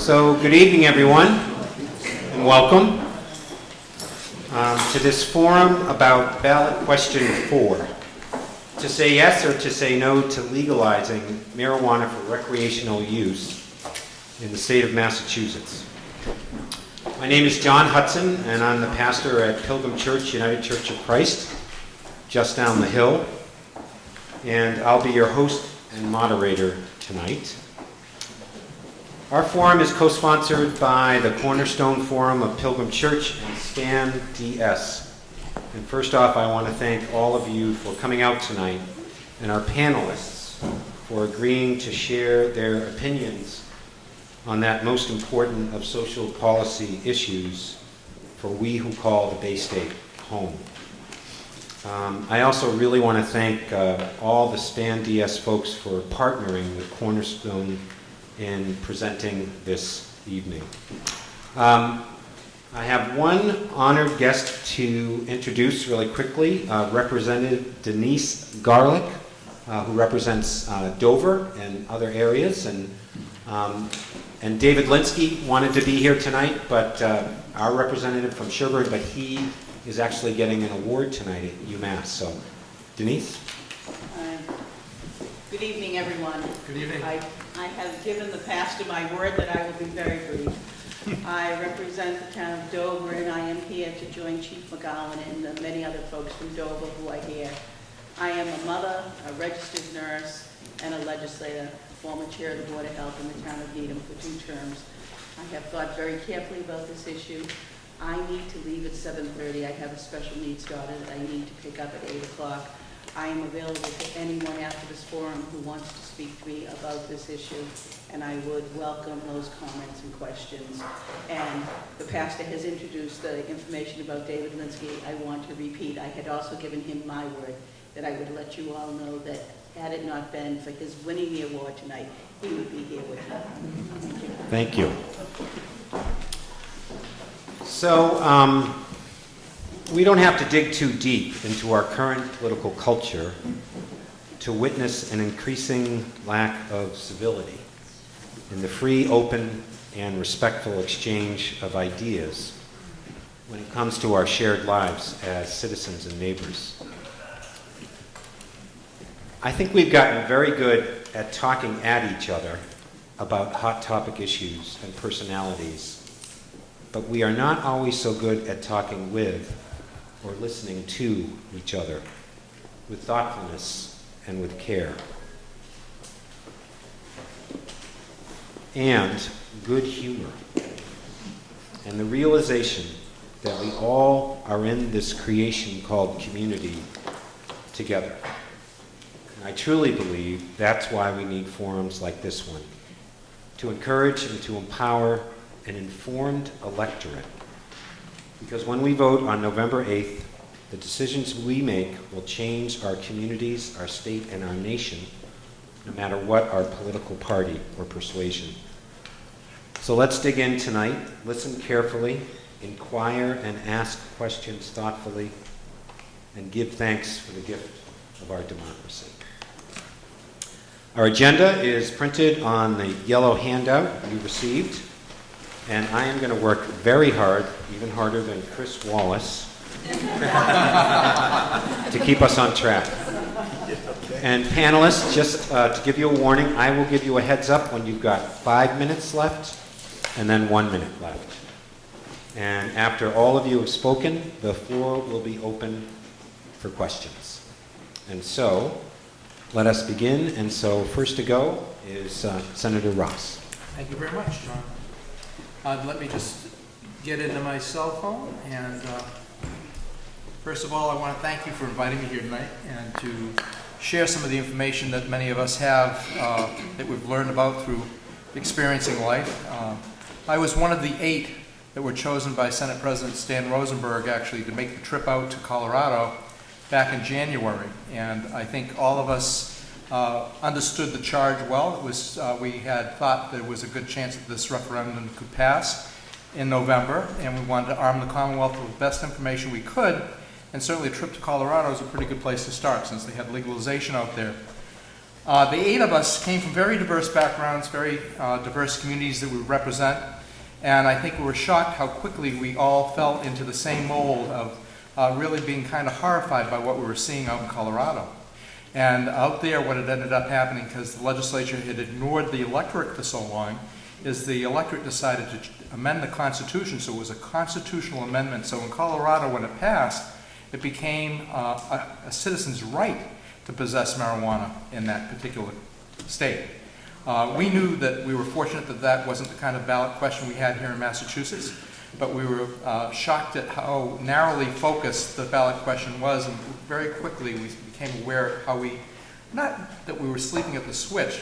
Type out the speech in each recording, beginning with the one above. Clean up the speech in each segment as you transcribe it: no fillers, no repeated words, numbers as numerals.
So, good evening, everyone, and welcome to this forum about ballot question 4, to say yes or to say no to legalizing marijuana for recreational use in the state of Massachusetts. My name is John Hudson, and I'm the pastor at Pilgrim Church, United Church of Christ, just down the hill, and I'll be your host and moderator tonight. Our forum is co-sponsored by the Cornerstone Forum of Pilgrim Church and STAN DS. And first off, I want to thank all of you for coming out tonight and our panelists for agreeing to share their opinions on that most important of social policy issues for we who call the Bay State home. I also really want to thank all the STAN DS folks for partnering with Cornerstone in presenting this evening. I have one honored guest to introduce really quickly, Representative Denise Garlick, who represents Dover and other areas, and David Linsky wanted to be here tonight, but our representative from Sherborn, but he is actually getting an award tonight at UMass. So, Denise? Good evening, everyone. Good evening. I have given the pastor my word that I will be very brief. I represent the town of Dover, and I am here to join Chief McGowan and the many other folks from Dover who are here. I am a mother, a registered nurse, and a legislator, former chair of the Board of Health in the town of Needham for 2 terms. I have thought very carefully about this issue. I need to leave at 7:30. I have a special needs daughter that I need to pick up at 8 o'clock. I am available to anyone after this forum who wants to speak to me about this issue, and I would welcome those comments and questions. And the pastor has introduced the information about David Linsky. I want to repeat, I had also given him my word that I would let you all know that had it not been for his winning the award tonight, he would be here with me. Thank you. So, we don't have to dig too deep into our current political culture to witness an increasing lack of civility in the free, open, and respectful exchange of ideas when it comes to our shared lives as citizens and neighbors. I think we've gotten very good at talking at each other about hot topic issues and personalities, but we are not always so good at talking with or listening to each other with thoughtfulness and with care. And good humor. And the realization that we all are in this creation called community together. And I truly believe that's why we need forums like this one, to encourage and to empower an informed electorate. Because when we vote on November 8th, the decisions we make will change our communities, our state, and our nation, no matter what our political party or persuasion. So let's dig in tonight, listen carefully, inquire and ask questions thoughtfully, and give thanks for the gift of our democracy. Our agenda is printed on the yellow handout you received. And I am going to work very hard, even harder than Chris Wallace, to keep us on track. And panelists, just to give you a warning, I will give you a heads up when you've got 5 minutes left and then 1 minute left. And after all of you have spoken, the floor will be open for questions. And so, let us begin. And so, first to go is Senator Ross. Thank you very much, John. Let me just get into my cell phone, and first of all, I want to thank you for inviting me here tonight and to share some of the information that many of us have that we've learned about through experiencing life. I was one of the 8 that were chosen by Senate President Stan Rosenberg actually to make the trip out to Colorado back in January, and I think all of us understood the charge well. It was we had thought there was a good chance that this referendum could pass in November, and we wanted to arm the Commonwealth with the best information we could, and certainly a trip to Colorado is a pretty good place to start since they had legalization out there. The 8 of us came from very diverse backgrounds, very diverse communities that we represent, and I think we were shocked how quickly we all fell into the same mold of really being kind of horrified by what we were seeing out in Colorado. And out there, what had ended up happening, because the legislature had ignored the electorate for so long, is the electorate decided to amend the Constitution, so it was a constitutional amendment. So in Colorado, when it passed, it became a citizen's right to possess marijuana in that particular state. We knew that we were fortunate that that wasn't the kind of ballot question we had here in Massachusetts, but we were shocked at how narrowly focused the ballot question was, and very quickly we became aware of how not that we were sleeping at the switch,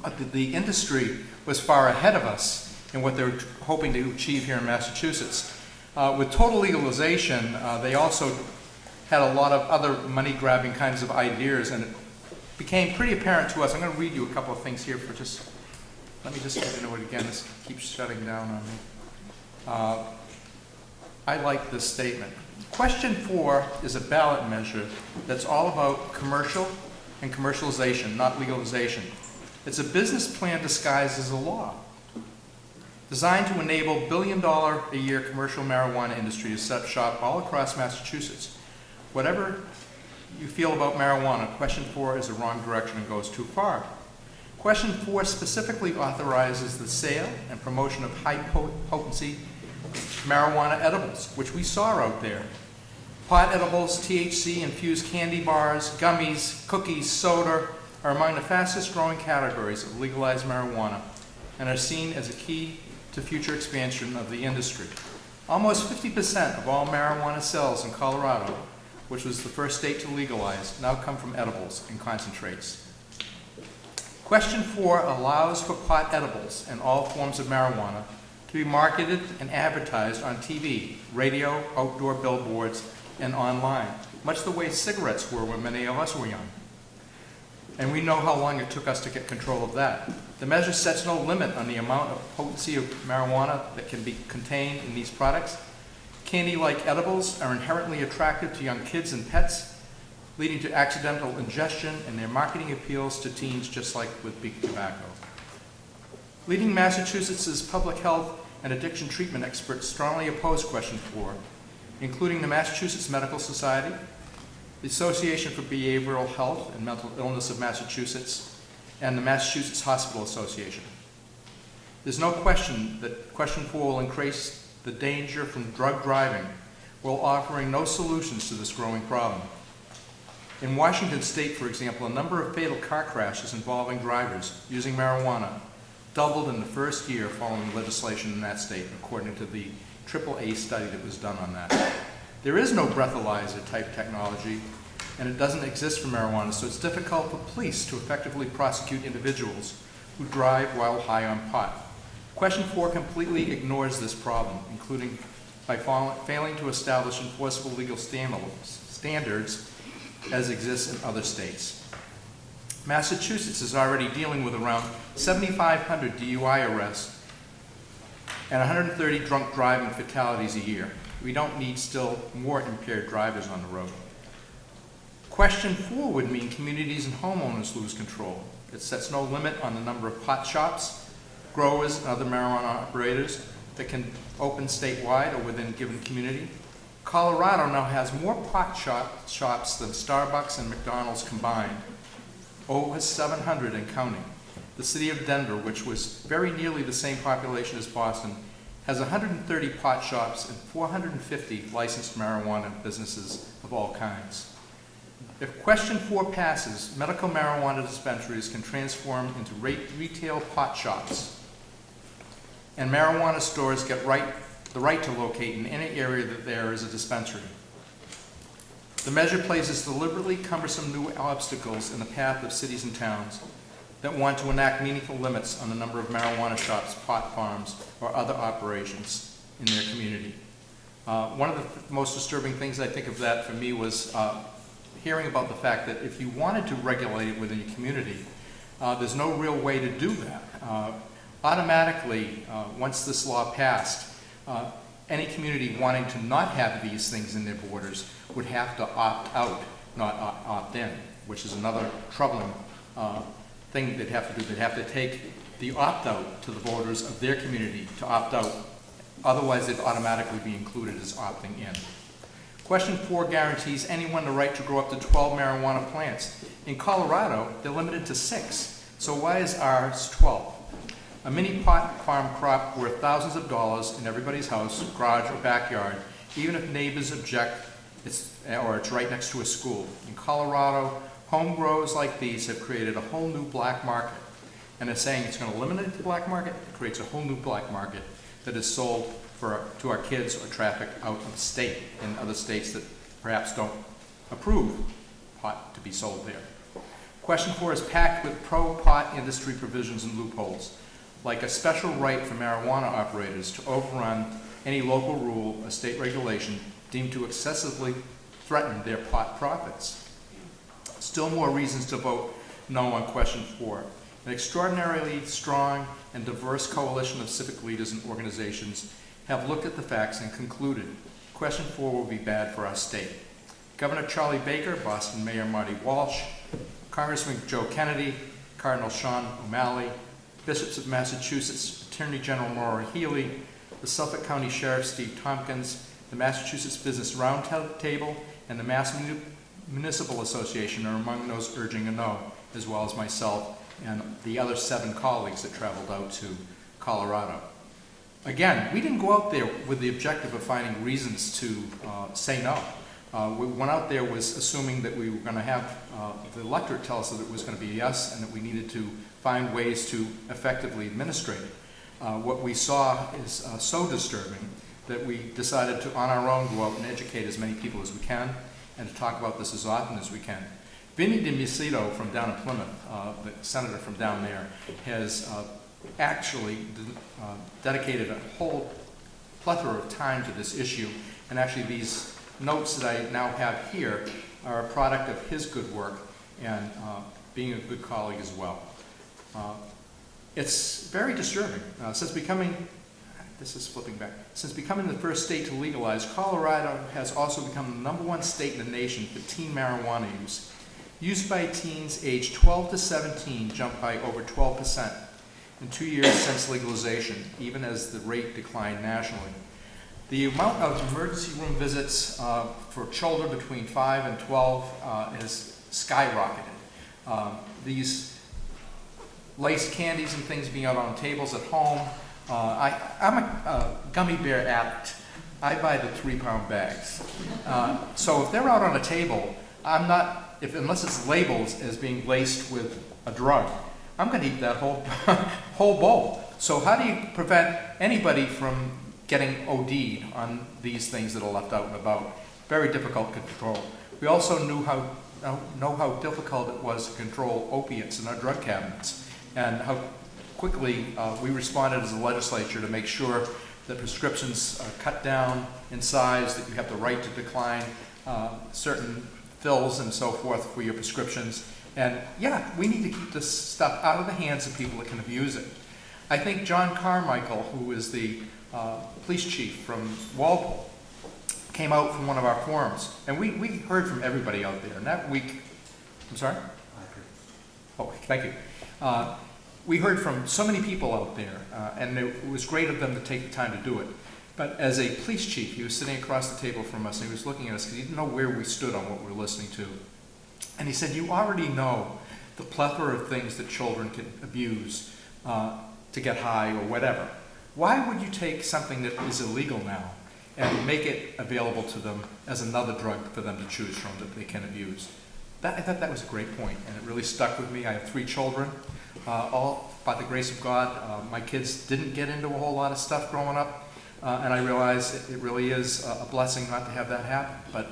but that the industry was far ahead of us in what they were hoping to achieve here in Massachusetts. With total legalization, they also had a lot of other money-grabbing kinds of ideas, and it became pretty apparent to us. I'm going to read you a couple of things here let me just get into it again. This keeps shutting down on me. I like this statement. Question 4 is a ballot measure that's all about commercial and commercialization, not legalization. It's a business plan disguised as a law, designed to enable billion-dollar-a-year commercial marijuana industry to set up shop all across Massachusetts. Whatever you feel about marijuana, question 4 is the wrong direction and goes too far. Question 4 specifically authorizes the sale and promotion of high-potency marijuana edibles, which we saw out there. Pot edibles, THC-infused candy bars, gummies, cookies, soda are among the fastest-growing categories of legalized marijuana and are seen as a key to future expansion of the industry. Almost 50% of all marijuana sales in Colorado, which was the first state to legalize, now come from edibles and concentrates. Question 4 allows for pot edibles and all forms of marijuana to be marketed and advertised on TV, radio, outdoor billboards, and online, much the way cigarettes were when many of us were young. And we know how long it took us to get control of that. The measure sets no limit on the amount of potency of marijuana that can be contained in these products. Candy-like edibles are inherently attractive to young kids and pets, leading to accidental ingestion, and their marketing appeals to teens just like with big tobacco. Leading Massachusetts' public health and addiction treatment experts strongly oppose question 4, including the Massachusetts Medical Society, the Association for Behavioral Health and Mental Illness of Massachusetts, and the Massachusetts Hospital Association. There's no question that question 4 will increase the danger from drug driving while offering no solutions to this growing problem. In Washington State, for example, a number of fatal car crashes involving drivers using marijuana doubled in the first year following legislation in that state, according to the AAA study that was done on that. There is no breathalyzer type technology, and it doesn't exist for marijuana, so it's difficult for police to effectively prosecute individuals who drive while high on pot. Question 4 completely ignores this problem, including by failing to establish enforceable legal standards as exists in other states. Massachusetts is already dealing with around 7,500 DUI arrests and 130 drunk driving fatalities a year. We don't need still more impaired drivers on the road. Question 4 would mean communities and homeowners lose control. It sets no limit on the number of pot shops, growers, and other marijuana operators that can open statewide or within a given community. Colorado now has more pot shops than Starbucks and McDonald's combined, over 700 and counting. The city of Denver, which was very nearly the same population as Boston, has 130 pot shops and 450 licensed marijuana businesses of all kinds. If question 4 passes, medical marijuana dispensaries can transform into retail pot shops, and marijuana stores get the right to locate in any area that there is a dispensary. The measure places deliberately cumbersome new obstacles in the path of cities and towns that want to enact meaningful limits on the number of marijuana shops, pot farms, or other operations in their community. One of the most disturbing things I think of that for me was hearing about the fact that if you wanted to regulate it within your community, there's no real way to do that. Automatically, once this law passed, any community wanting to not have these things in their borders would have to opt out, not opt in, which is another troubling thing they'd have to do. They'd have to take the opt-out to the voters of their community to opt out. Otherwise, they'd automatically be included as opting in. Question 4 guarantees anyone the right to grow up to 12 marijuana plants. In Colorado, they're limited to 6. So why is ours 12? A mini pot farm crop worth thousands of dollars in everybody's house, garage, or backyard, even if neighbors object, or it's right next to a school. In Colorado, home grows like these have created a whole new black market. And they're saying it's going to eliminate the black market. It creates a whole new black market that is sold to our kids or trafficked out of state in other states that perhaps don't approve pot to be sold there. Question 4 is packed with pro-pot industry provisions and loopholes, like a special right for marijuana operators to overrun any local rule or state regulation deemed to excessively threaten their pot profits. Still more reasons to vote no on question 4. An extraordinarily strong and diverse coalition of civic leaders and organizations have looked at the facts and concluded question 4 will be bad for our state. Governor Charlie Baker, Boston Mayor Marty Walsh, Congressman Joe Kennedy, Cardinal Sean O'Malley, Bishops of Massachusetts, Attorney General Maura Healey, the Suffolk County Sheriff Steve Tompkins, the Massachusetts Business Roundtable, and the Mass Municipal Association are among those urging a no, as well as myself and the other 7 colleagues that traveled out to Colorado. Again, we didn't go out there with the objective of finding reasons to say no. We went out there was assuming that we were going to have the electorate tell us that it was going to be a yes and that we needed to find ways to effectively administrate it. What we saw is so disturbing that we decided to, on our own, go out and educate as many people as we can and to talk about this as often as we can. Vinny DiMucito from down in Plymouth, the senator from down there, has actually dedicated a whole plethora of time to this issue, and actually these notes that I now have here are a product of his good work and being a good colleague as well. It's very disturbing. Since becoming the first state to legalize, Colorado has also become the #1 state in the nation for teen marijuana use. Use by teens aged 12 to 17 jumped by over 12% in 2 years since legalization, even as the rate declined nationally. The amount of emergency room visits for children between 5 and 12 has skyrocketed. These laced candies and things being out on tables at home. I'm a gummy bear addict. I buy the 3-pound bags. So if they're out on a table, unless it's labeled as being laced with a drug, I'm going to eat that whole bowl. So how do you prevent anybody from getting OD'd on these things that are left out and about? Very difficult to control. We also know how difficult it was to control opiates in our drug cabinets, and how quickly we responded as a legislature to make sure that prescriptions are cut down in size, that you have the right to decline certain fills and so forth for your prescriptions. And yeah, we need to keep this stuff out of the hands of people that can abuse it. I think John Carmichael, who is the police chief from Walpole, came out from one of our forums, and we heard from everybody out there. And that week, I'm sorry? Oh, thank you. We heard from so many people out there, and it was great of them to take the time to do it. But as a police chief, he was sitting across the table from us, and he was looking at us because he didn't know where we stood on what we were listening to. And he said, you already know the plethora of things that children can abuse to get high or whatever. Why would you take something that is illegal now and make it available to them as another drug for them to choose from that they can abuse? I thought that was a great point, and it really stuck with me. I have 3 children, all by the grace of God. My kids didn't get into a whole lot of stuff growing up, and I realize it really is a blessing not to have that happen. But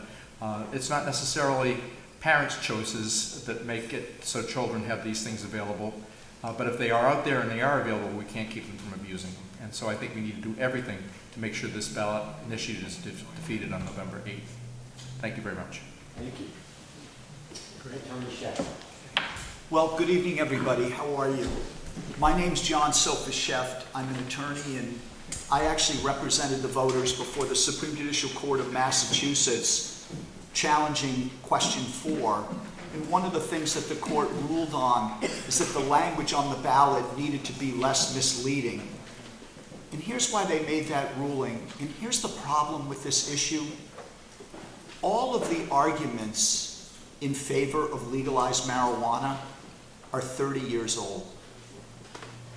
it's not necessarily parents' choices that make it so children have these things available. But if they are out there and they are available, we can't keep them from abusing them. And so I think we need to do everything to make sure this ballot initiative is defeated on November 8th. Thank you very much. Thank you. Great, Tony Chef. Well, good evening, everybody. How are you? My name's John Sophus-Sheft. I'm an attorney, and I actually represented the voters before the Supreme Judicial Court of Massachusetts challenging question 4. And one of the things that the court ruled on is that the language on the ballot needed to be less misleading. And here's why they made that ruling. And here's the problem with this issue. All of the arguments in favor of legalized marijuana are 30 years old.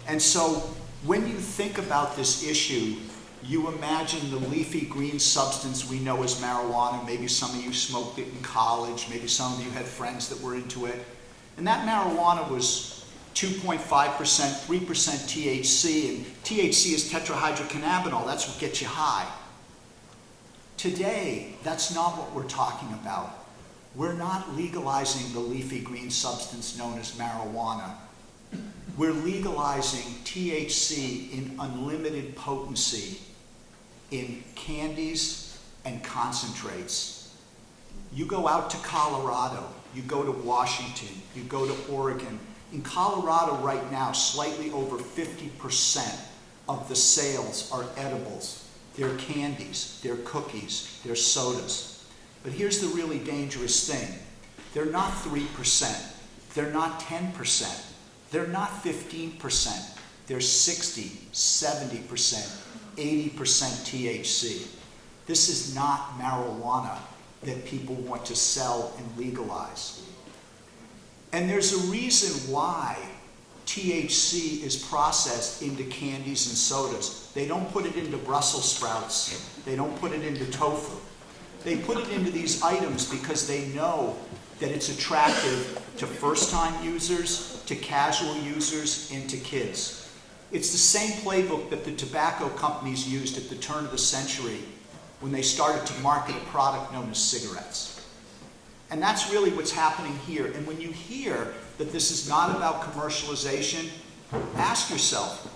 And so when you think about this issue, you imagine the leafy green substance we know as marijuana. Maybe some of you smoked it in college. Maybe some of you had friends that were into it. And that marijuana was 2.5%, 3% THC, and THC is tetrahydrocannabinol. That's what gets you high. Today, that's not what we're talking about. We're not legalizing the leafy green substance known as marijuana. We're legalizing THC in unlimited potency in candies and concentrates. You go out to Colorado, you go to Washington, you go to Oregon. In Colorado right now, slightly over 50% of the sales are edibles. They're candies, they're cookies, they're sodas. But here's the really dangerous thing. They're not 3%, they're not 10%, they're not 15%, they're 60, 70%, 80% THC. This is not marijuana that people want to sell and legalize. And there's a reason why THC is processed into candies and sodas. They don't put it into Brussels sprouts. They don't put it into tofu. They put it into these items because they know that it's attractive to first-time users, to casual users, and to kids. It's the same playbook that the tobacco companies used at the turn of the century when they started to market a product known as cigarettes. And that's really what's happening here. And when you hear that this is not about commercialization, ask yourself,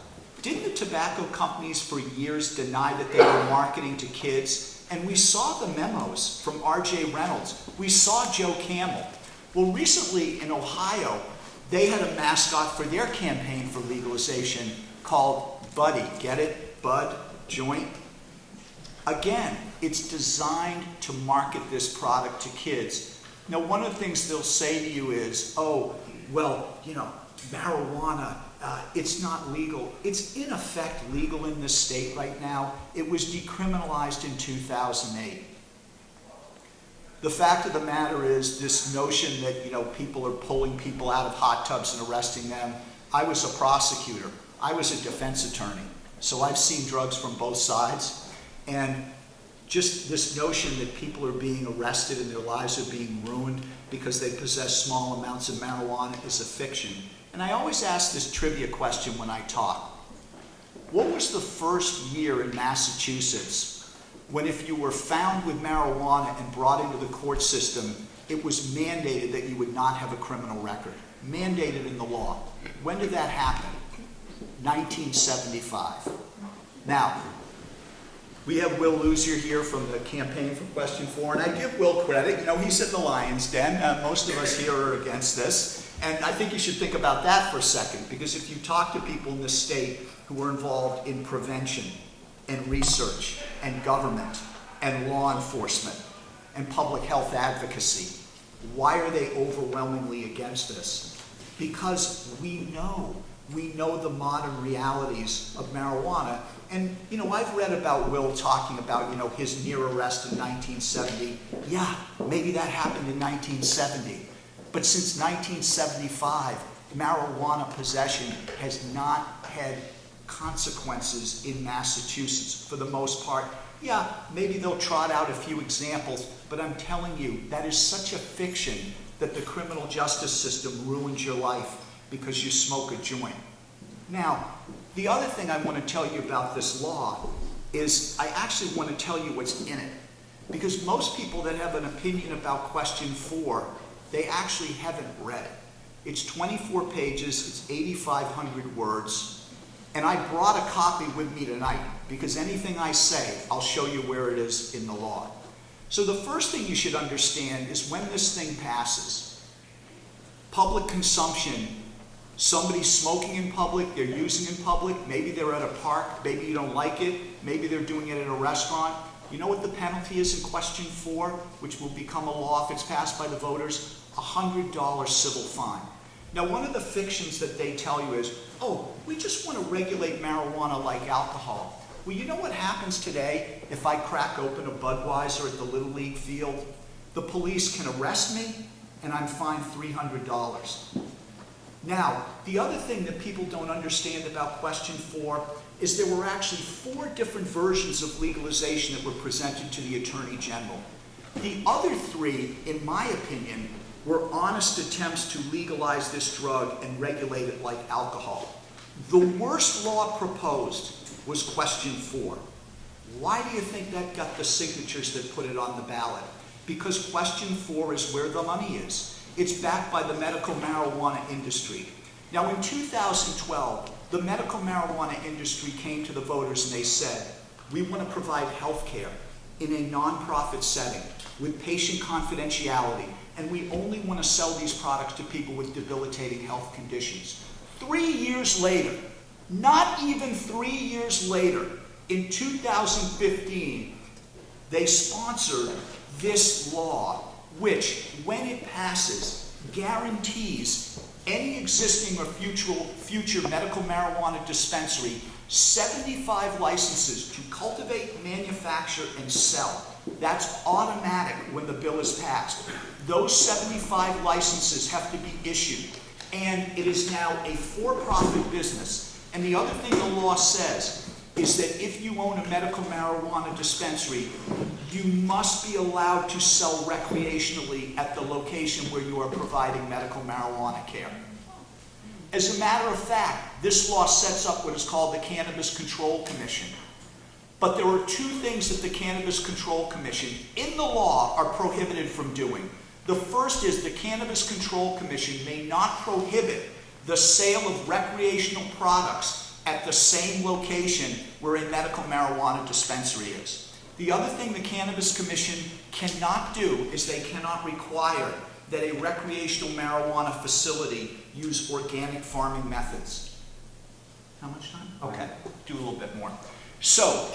didn't the tobacco companies for years deny that they were marketing to kids? And we saw the memos from R.J. Reynolds. We saw Joe Camel. Well, recently in Ohio, they had a mascot for their campaign for legalization called Buddy. Get it? Bud, joint. Again, it's designed to market this product to kids. Now, one of the things they'll say to you is, oh, well, you know, marijuana, it's not legal. It's in effect legal in this state right now. It was decriminalized in 2008. The fact of the matter is this notion that, you know, people are pulling people out of hot tubs and arresting them. I was a prosecutor. I was a defense attorney. So I've seen drugs from both sides. And just this notion that people are being arrested and their lives are being ruined because they possess small amounts of marijuana is a fiction. And I always ask this trivia question when I talk. What was the first year in Massachusetts when if you were found with marijuana and brought into the court system, it was mandated that you would not have a criminal record? Mandated in the law. When did that happen? 1975. Now, we have Will Loosier here from the campaign for question 4, and I give Will credit. You know, he's in the lion's den. Most of us here are against this. And I think you should think about that for a second, because if you talk to people in this state who are involved in prevention and research and government and law enforcement and public health advocacy, why are they overwhelmingly against this? Because we know the modern realities of marijuana. And, you know, I've read about Will talking about, you know, his near arrest in 1970. Yeah, maybe that happened in 1970. But since 1975, marijuana possession has not had consequences in Massachusetts for the most part. Yeah, maybe they'll trot out a few examples, but I'm telling you, that is such a fiction that the criminal justice system ruins your life because you smoke a joint. Now, the other thing I want to tell you about this law is I actually want to tell you what's in it. Because most people that have an opinion about question 4, they actually haven't read it. It's 24 pages, it's 8,500 words, and I brought a copy with me tonight because anything I say, I'll show you where it is in the law. So the first thing you should understand is when this thing passes, public consumption, somebody's smoking in public, they're using in public, maybe they're at a park, maybe you don't like it, maybe they're doing it at a restaurant, You know what the penalty is in question 4, which will become a law if it's passed by the voters? $100 civil fine. Now, one of the fictions that they tell you is, oh, we just want to regulate marijuana like alcohol. Well, you know what happens today if I crack open a Budweiser at the Little League field? The police can arrest me, and I'm fined $300. Now, the other thing that people don't understand about question 4 is there were actually 4 different versions of legalization that were presented to the Attorney General. The other 3, in my opinion, were honest attempts to legalize this drug and regulate it like alcohol. The worst law proposed was question 4. Why do you think that got the signatures that put it on the ballot? Because question 4 is where the money is. It's backed by the medical marijuana industry. Now, in 2012, the medical marijuana industry came to the voters and they said, we want to provide health care in a nonprofit setting with patient confidentiality, and we only want to sell these products to people with debilitating health conditions. 3 years later, not even 3 years later, in 2015, they sponsored this law, which, when it passes, guarantees any existing or future medical marijuana dispensary 75 licenses to cultivate, manufacture, and sell. That's automatic when the bill is passed. Those 75 licenses have to be issued, and it is now a for-profit business. And the other thing the law says is that if you own a medical marijuana dispensary, you must be allowed to sell recreationally at the location where you are providing medical marijuana care. As a matter of fact, this law sets up what is called the Cannabis Control Commission. But there are 2 things that the Cannabis Control Commission in the law are prohibited from doing. The first is the Cannabis Control Commission may not prohibit the sale of recreational products at the same location where a medical marijuana dispensary is. The other thing the Cannabis Commission cannot do is they cannot require that a recreational marijuana facility use organic farming methods. How much time? Okay, do a little bit more. So,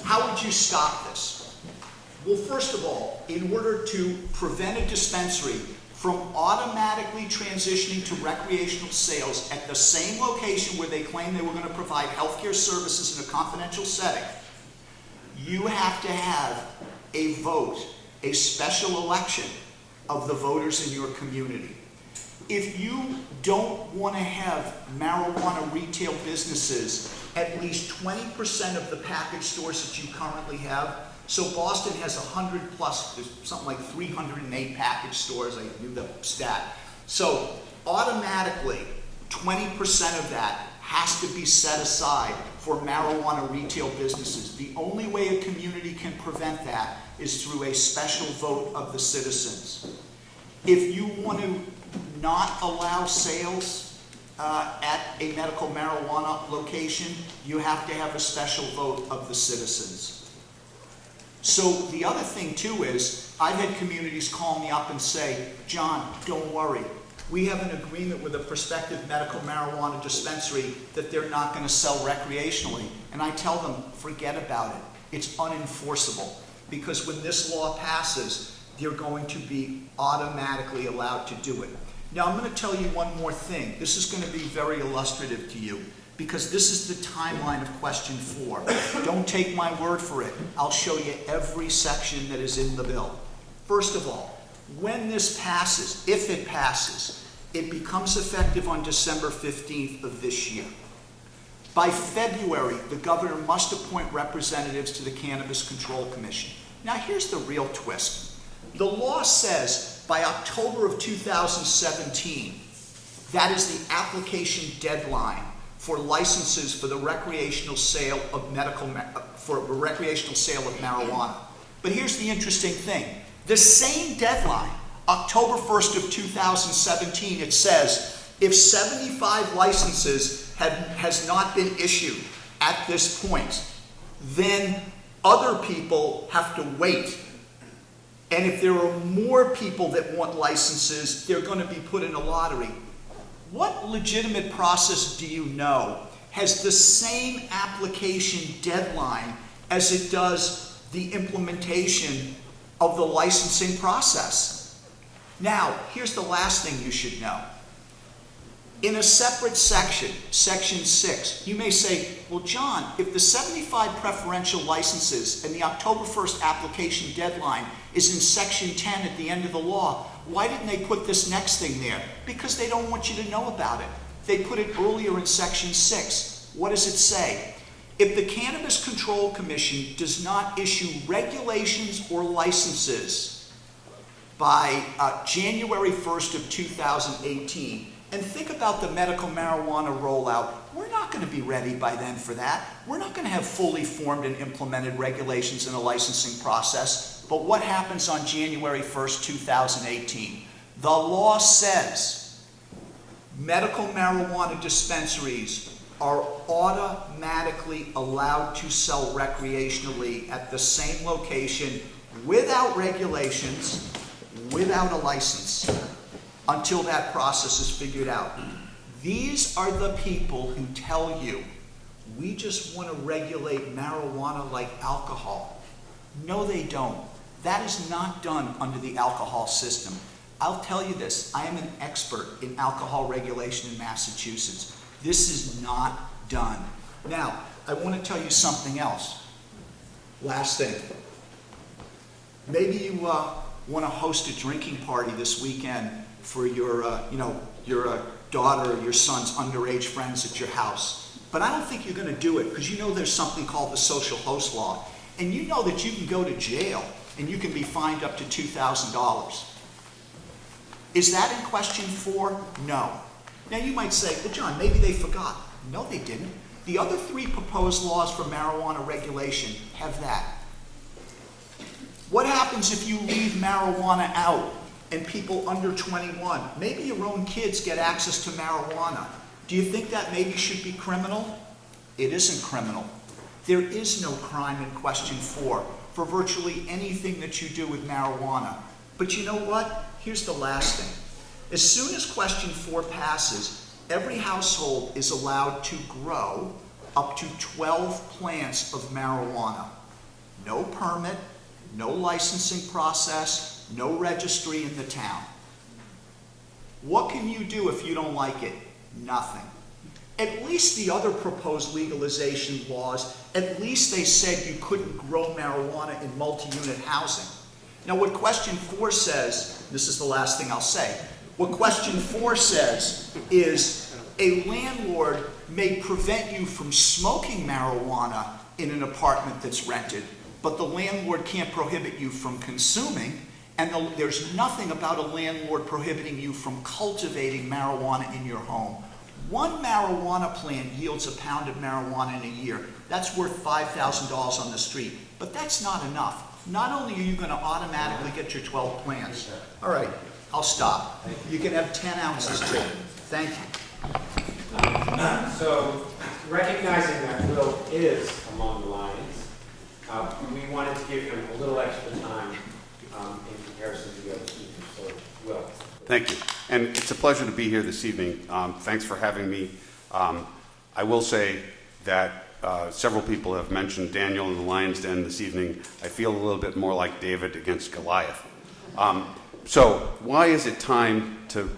how would you stop this? Well, first of all, in order to prevent a dispensary from automatically transitioning to recreational sales at the same location where they claim they were going to provide healthcare services in a confidential setting, you have to have a vote, a special election of the voters in your community. If you don't want to have marijuana retail businesses at least 20% of the package stores that you currently have, so Boston has 100 plus, there's something like 308 package stores, I knew the stat. So automatically, 20% of that has to be set aside for marijuana retail businesses. The only way a community can prevent that is through a special vote of the citizens. If you want to not allow sales at a medical marijuana location, you have to have a special vote of the citizens. So the other thing too is, I've had communities call me up and say, John, don't worry. We have an agreement with a prospective medical marijuana dispensary that they're not going to sell recreationally. And I tell them, forget about it. It's unenforceable. Because when this law passes, they're going to be automatically allowed to do it. Now I'm going to tell you one more thing. This is going to be very illustrative to you, because this is the timeline of question 4. Don't take my word for it. I'll show you every section that is in the bill. First of all, when this passes, if it passes, it becomes effective on December 15th of this year. By February, the governor must appoint representatives to the Cannabis Control Commission. Now here's the real twist. The law says by October of 2017, that is the application deadline for licenses for the recreational sale of marijuana. But here's the interesting thing. The same deadline, October 1st of 2017, it says, if 75 licenses has not been issued at this point, then other people have to wait. And if there are more people that want licenses, they're going to be put in a lottery. What legitimate process do you know has the same application deadline as it does the implementation of the licensing process. Now, here's the last thing you should know. In a separate section, Section 6, you may say, well, John, if the 75 preferential licenses and the October 1st application deadline is in Section 10 at the end of the law, why didn't they put this next thing there? Because they don't want you to know about it. They put it earlier in Section 6. What does it say? If the Cannabis Control Commission does not issue regulations or licenses by January 1st of 2018, and think about the medical marijuana rollout, we're not going to be ready by then for that. We're not going to have fully formed and implemented regulations and a licensing process. But what happens on January 1st, 2018? The law says medical marijuana dispensaries are automatically allowed to sell recreationally at the same location without regulations, without a license, until that process is figured out. These are the people who tell you, we just want to regulate marijuana like alcohol. No, they don't. That is not done under the alcohol system. I'll tell you this, I am an expert in alcohol regulation in Massachusetts. This is not done. Now, I want to tell you something else. Last thing. Maybe you want to host a drinking party this weekend for your daughter or your son's underage friends at your house. But I don't think you're going to do it because you know there's something called the social host law. And you know that you can go to jail and you can be fined up to $2,000. Is that in question 4? No. Now you might say, well, John, maybe they forgot. No, they didn't. The other 3 proposed laws for marijuana regulation have that. What happens if you leave marijuana out and people under 21, maybe your own kids get access to marijuana? Do you think that maybe should be criminal? It isn't criminal. There is no crime in question 4 for virtually anything that you do with marijuana. But you know what? Here's the last thing. As soon as question 4 passes, every household is allowed to grow up to 12 plants of marijuana. No permit, no licensing process, no registry in the town. What can you do if you don't like it? Nothing. At least the other proposed legalization laws, at least they said you couldn't grow marijuana in multi-unit housing. Now what question 4 says, this is the last thing I'll say, what question 4 says is a landlord may prevent you from smoking marijuana in an apartment that's rented, but the landlord can't prohibit you from consuming, and there's nothing about a landlord prohibiting you from cultivating marijuana in your home. One marijuana plant yields a pound of marijuana in a year. That's worth $5,000 on the street, but that's not enough. Not only are you going to automatically get your 12 plants. All right, I'll stop. You can have 10 ounces too. Thank you. So, recognizing that Will is among the Lions, we wanted to give him a little extra time in comparison to the other speakers. So, Will. Thank you. And it's a pleasure to be here this evening. Thanks for having me. I will say that several people have mentioned Daniel in the Lion's Den this evening. I feel a little bit more like David against Goliath. So why is it time to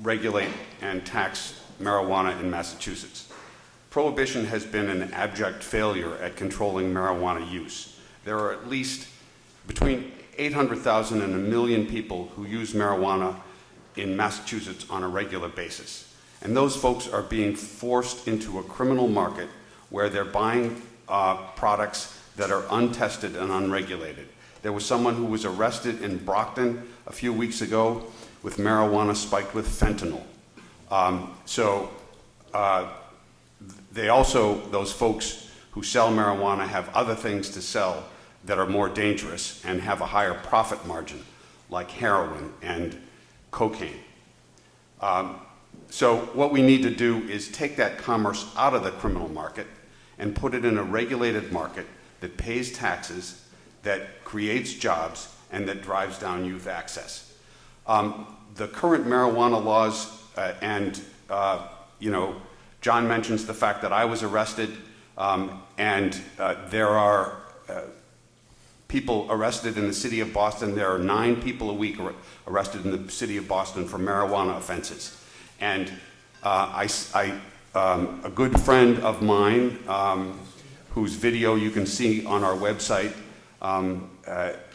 regulate and tax marijuana in Massachusetts? Prohibition has been an abject failure at controlling marijuana use. There are at least between 800,000 and 1 million people who use marijuana in Massachusetts on a regular basis. And those folks are being forced into a criminal market where they're buying products that are untested and unregulated. There was someone who was arrested in Brockton a few weeks ago with marijuana spiked with fentanyl. They also, those folks who sell marijuana have other things to sell that are more dangerous and have a higher profit margin, like heroin and cocaine. So what we need to do is take that commerce out of the criminal market and put it in a regulated market that pays taxes, that creates jobs, and that drives down youth access. The current marijuana laws, John mentions the fact that I was arrested, and there are people arrested in the city of Boston. There are 9 people a week arrested in the city of Boston for marijuana offenses. And a good friend of mine, whose video you can see on our website,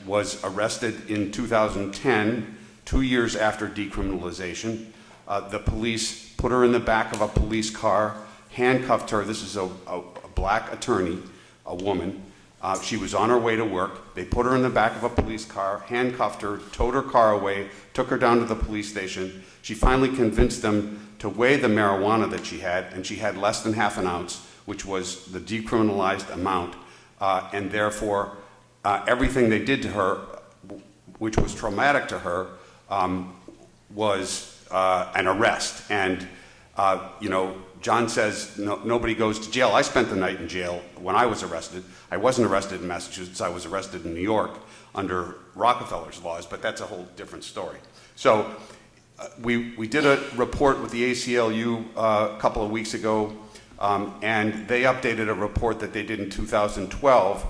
was arrested in 2010, 2 years after decriminalization. The police put her in the back of a police car, handcuffed her. This is a black attorney, a woman. She was on her way to work. They put her in the back of a police car, handcuffed her, towed her car away, took her down to the police station. She finally convinced them to weigh the marijuana that she had, and she had less than half an ounce, which was the decriminalized amount, and therefore everything they did to her, which was traumatic to her, was an arrest. And John says nobody goes to jail. I spent the night in jail when I was arrested. I wasn't arrested in Massachusetts. I was arrested in New York under Rockefeller's laws, but that's a whole different story. So we did a report with the ACLU a couple of weeks ago, and they updated a report that they did in 2012,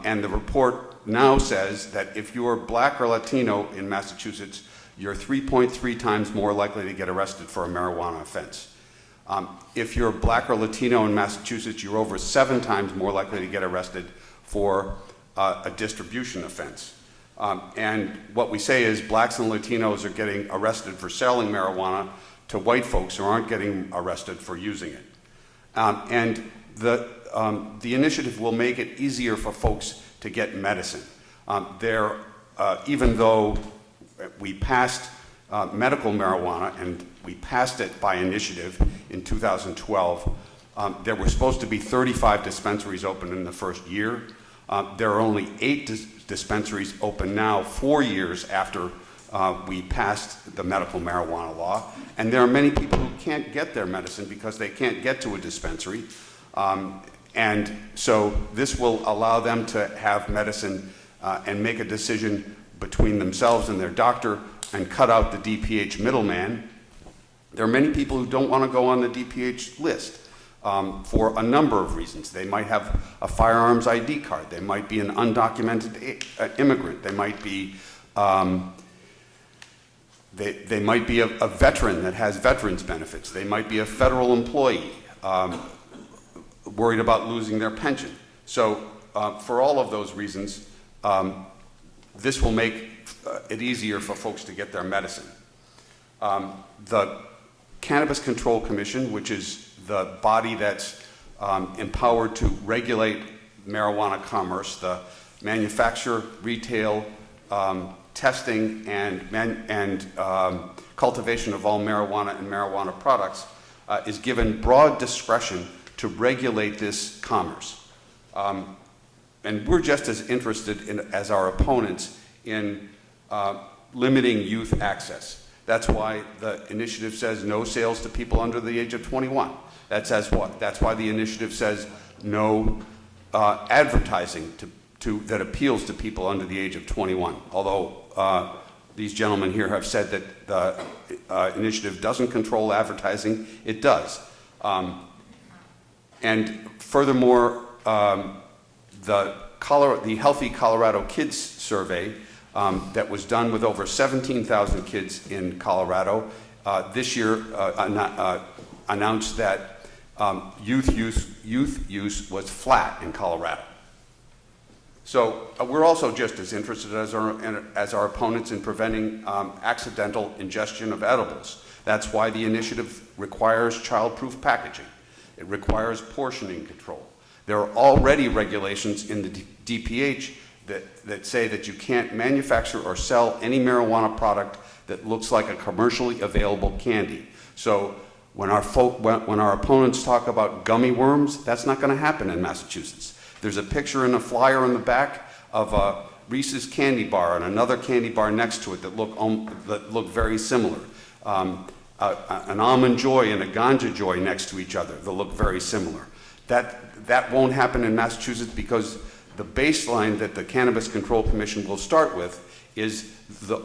and the report now says that if you're black or Latino in Massachusetts, you're 3.3 times more likely to get arrested for a marijuana offense. If you're black or Latino in Massachusetts, you're over 7 times more likely to get arrested for a distribution offense. And what we say is blacks and Latinos are getting arrested for selling marijuana to white folks who aren't getting arrested for using it. And the initiative will make it easier for folks to get medicine. Even though we passed medical marijuana, and we passed it by initiative in 2012, there were supposed to be 35 dispensaries open in the first year. There are only 8 dispensaries open now, 4 years after we passed the medical marijuana law. And there are many people who can't get their medicine because they can't get to a dispensary. And so this will allow them to have medicine and make a decision between themselves and their doctor and cut out the DPH middleman. There are many people who don't want to go on the DPH list for a number of reasons. They might have a firearms ID card. They might be an undocumented immigrant. They might be they might be a veteran that has veterans benefits. They might be a federal employee worried about losing their pension. So for all of those reasons, this will make it easier for folks to get their medicine. The Cannabis Control Commission, which is the body that's empowered to regulate marijuana commerce, the manufacture, retail, testing, and cultivation of all marijuana and marijuana products, is given broad discretion to regulate this commerce. And we're just as interested as our opponents in limiting youth access. That's why the initiative says no sales to people under the age of 21. That says what? That's why the initiative says no advertising that appeals to people under the age of 21. Although these gentlemen here have said that the initiative doesn't control advertising, it does. And furthermore, the Healthy Colorado Kids survey that was done with over 17,000 kids in Colorado this year announced that youth use was flat in Colorado. So we're also just as interested as our opponents in preventing accidental ingestion of edibles. That's why the initiative requires child-proof packaging. It requires portioning control. There are already regulations in the DPH that say that you can't manufacture or sell any marijuana product that looks like a commercially available candy. So when our opponents talk about gummy worms, that's not going to happen in Massachusetts. There's a picture in a flyer on the back of a Reese's candy bar and another candy bar next to it that look very similar. An Almond Joy and a Ganja Joy next to each other that look very similar. That won't happen in Massachusetts because the baseline that the Cannabis Control Commission will start with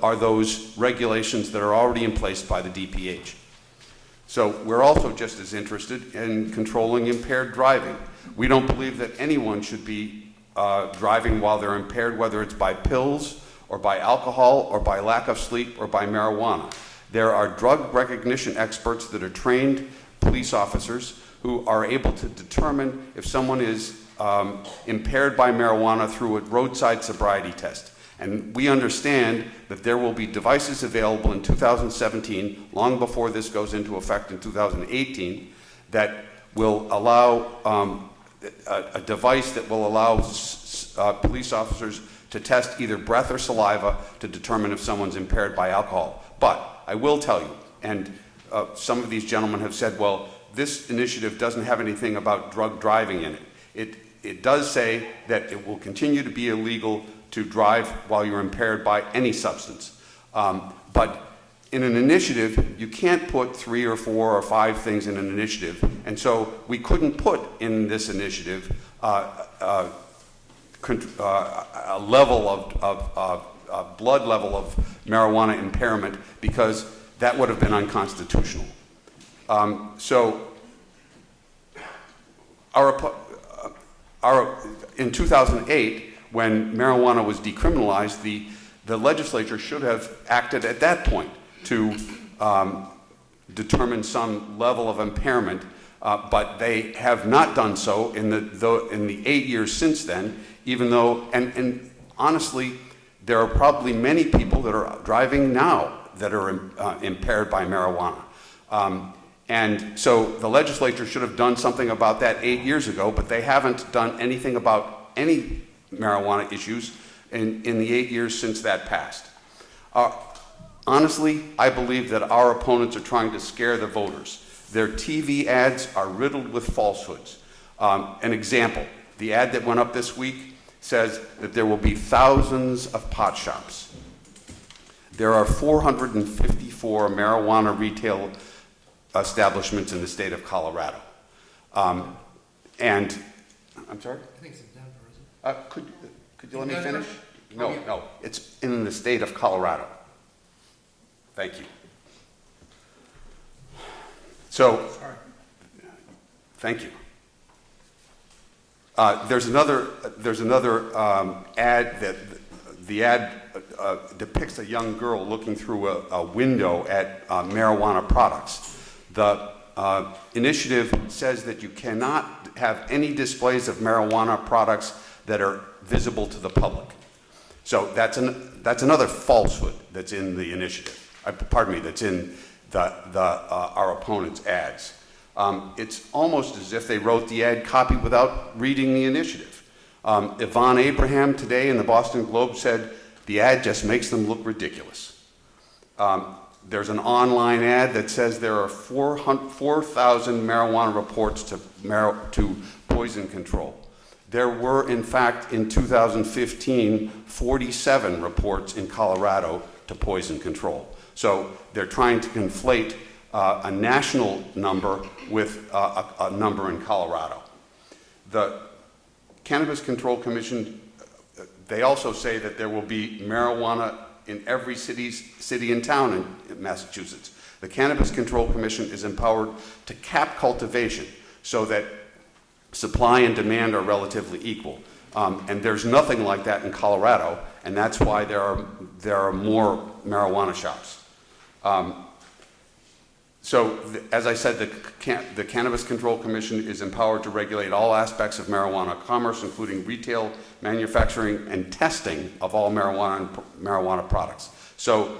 are those regulations that are already in place by the DPH. So we're also just as interested in controlling impaired driving. We don't believe that anyone should be driving while they're impaired, whether it's by pills or by alcohol or by lack of sleep or by marijuana. There are drug recognition experts that are trained police officers who are able to determine if someone is impaired by marijuana through a roadside sobriety test. And we understand that there will be devices available in 2017, long before this goes into effect in 2018, that will allow a device that will allow police officers to test either breath or saliva to determine if someone's impaired by alcohol. But I will tell you, and some of these gentlemen have said, well, this initiative doesn't have anything about drug driving in it. It does say that it will continue to be illegal to drive while you're impaired by any substance. But in an initiative, you can't put 3 or 4 or 5 things in an initiative. And so we couldn't put in this initiative a level of blood level of marijuana impairment, because that would have been unconstitutional. In 2008, when marijuana was decriminalized, the legislature should have acted at that point to determine some level of impairment, but they have not done so in the 8 years since then, even though, and honestly, there are probably many people that are driving now that are impaired by marijuana. And so the legislature should have done something about that 8 years ago, but they haven't done anything about any marijuana issues in the 8 years since that passed. Honestly, I believe that our opponents are trying to scare the voters. Their TV ads are riddled with falsehoods. An example, the ad that went up this week says that there will be thousands of pot shops. There are 454 marijuana retail establishments in the state of Colorado. And, I'm sorry? I think it's in Denver, isn't it? Could you let me Denver? finish? No, it's in the state of Colorado. Thank you. So, Sorry. thank you. There's another ad that the ad depicts a young girl looking through a window at marijuana products. The initiative says that you cannot have any displays of marijuana products that are visible to the public. So that's another falsehood that's in the initiative. That's in our opponents' ads. It's almost as if they wrote the ad copy without reading the initiative. Yvonne Abraham today in the Boston Globe said the ad just makes them look ridiculous. There's an online ad that says there are 4,000 marijuana reports to poison control. There were, in fact, in 2015, 47 reports in Colorado to poison control. So they're trying to conflate a national number with a number in Colorado. The Cannabis Control Commission, they also say that there will be marijuana in every city and town in Massachusetts. The Cannabis Control Commission is empowered to cap cultivation so that supply and demand are relatively equal. And there's nothing like that in Colorado, and that's why there are more marijuana shops. As I said, the Cannabis Control Commission is empowered to regulate all aspects of marijuana commerce, including retail, manufacturing, and testing of all marijuana products. So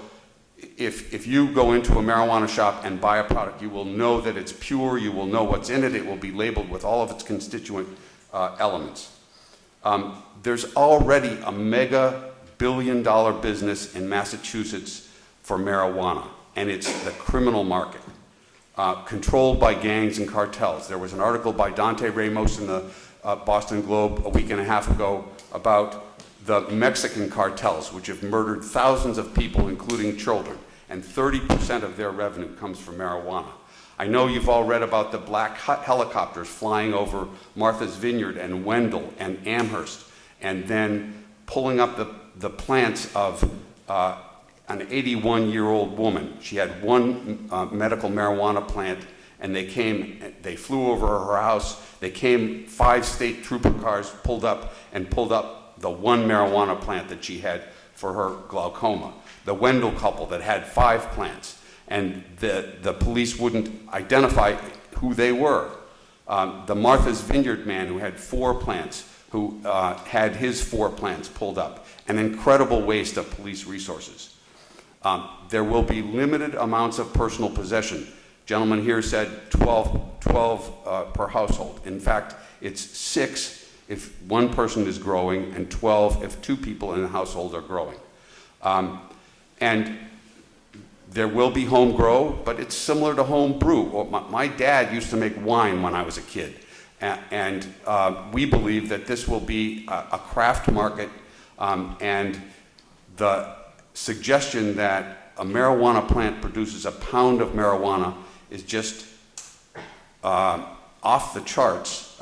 if you go into a marijuana shop and buy a product, you will know that it's pure, you will know what's in it, it will be labeled with all of its constituent elements. There's already a mega billion-dollar business in Massachusetts for marijuana, and it's the criminal market, controlled by gangs and cartels. There was an article by Dante Ramos in the Boston Globe a week and a half ago about the Mexican cartels, which have murdered thousands of people, including children, and 30% of their revenue comes from marijuana. I know you've all read about the black helicopters flying over Martha's Vineyard and Wendell and Amherst, and then pulling up the plants of an 81-year-old woman. She had one medical marijuana plant, and they They flew over her house. They came, 5 state trooper cars pulled up the one marijuana plant that she had for her glaucoma. The Wendell couple that had 5 plants, and the police wouldn't identify who they were. The Martha's Vineyard man who had 4 plants, who had his 4 plants pulled up. An incredible waste of police resources. There will be limited amounts of personal possession. Gentleman here said 12 per household. In fact, it's 6 if one person is growing and 12 if 2 people in a household are growing. And there will be home grow, but it's similar to home brew. My dad used to make wine when I was a kid. And we believe that this will be a craft market, and the suggestion that a marijuana plant produces a pound of marijuana is just off the charts.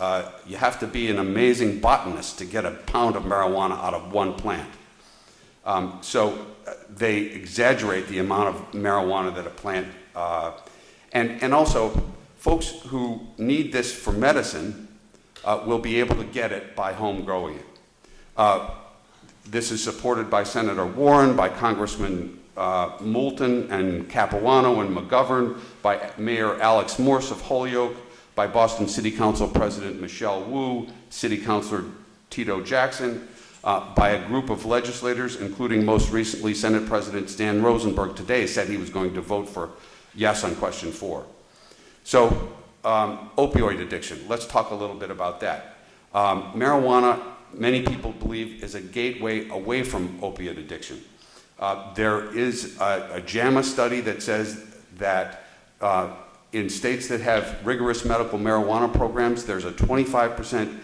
You have to be an amazing botanist to get a pound of marijuana out of one plant. So they exaggerate the amount of marijuana that a plant, and also folks who need this for medicine will be able to get it by home growing it. This is supported by Senator Warren, by Congressman Moulton and Capuano and McGovern, by Mayor Alex Morse of Holyoke, by Boston City Council President Michelle Wu, City Councilor Tito Jackson, by a group of legislators, including most recently Senate President Stan Rosenberg today said he was going to vote for yes on question 4. So opioid addiction, let's talk a little bit about that. Marijuana, many people believe, is a gateway away from opiate addiction. There is a JAMA study that says that in states that have rigorous medical marijuana programs, there's a 25%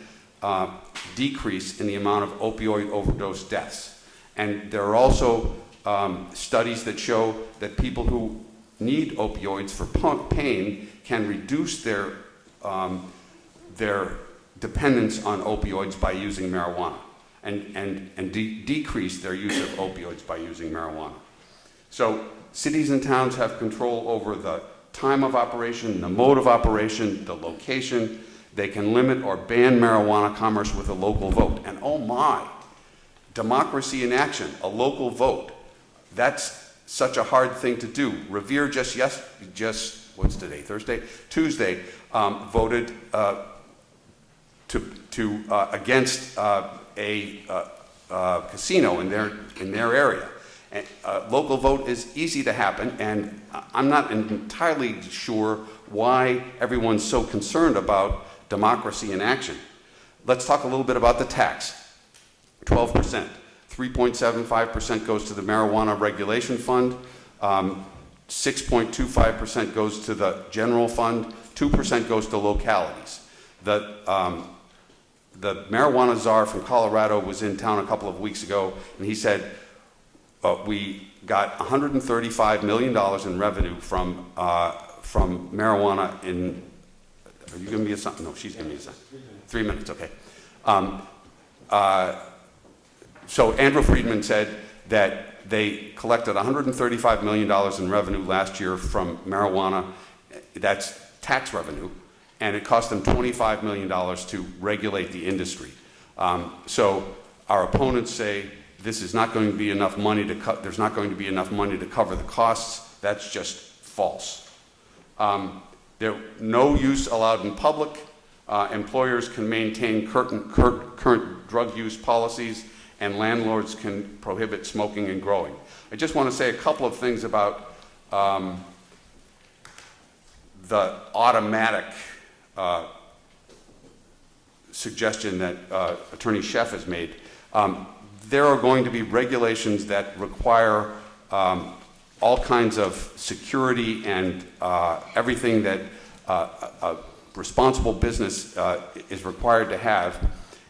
decrease in the amount of opioid overdose deaths. And there are also studies that show that people who need opioids for pain can reduce their dependence on opioids by using marijuana, and decrease their use of opioids by using marijuana. So cities and towns have control over the time of operation, the mode of operation, the location. They can limit or ban marijuana commerce with a local vote. And oh my, democracy in action, a local vote. That's such a hard thing to do. Revere just what's today, Thursday? Tuesday, voted against a casino in their area. And, local vote is easy to happen, and I'm not entirely sure why everyone's so concerned about democracy in action. Let's talk a little bit about the tax. 12%. 3.75% goes to the Marijuana Regulation Fund. 6.25% goes to the general fund. 2% goes to localities. The marijuana czar from Colorado was in town a couple of weeks ago, and he said, we got $135 million in revenue from marijuana in, are you giving me a sign? No, she's giving me a sign. 3 minutes, okay. So Andrew Friedman said that they collected $135 million in revenue last year from marijuana. That's tax revenue. And it cost them $25 million to regulate the industry. So our opponents say this is not going to be enough money to there's not going to be enough money to cover the costs. That's just false. No use allowed in public. Employers can maintain current drug use policies, and landlords can prohibit smoking and growing. I just want to say a couple of things about the automatic suggestion that Attorney Sheff has made. There are going to be regulations that require all kinds of security and everything that a responsible business is required to have.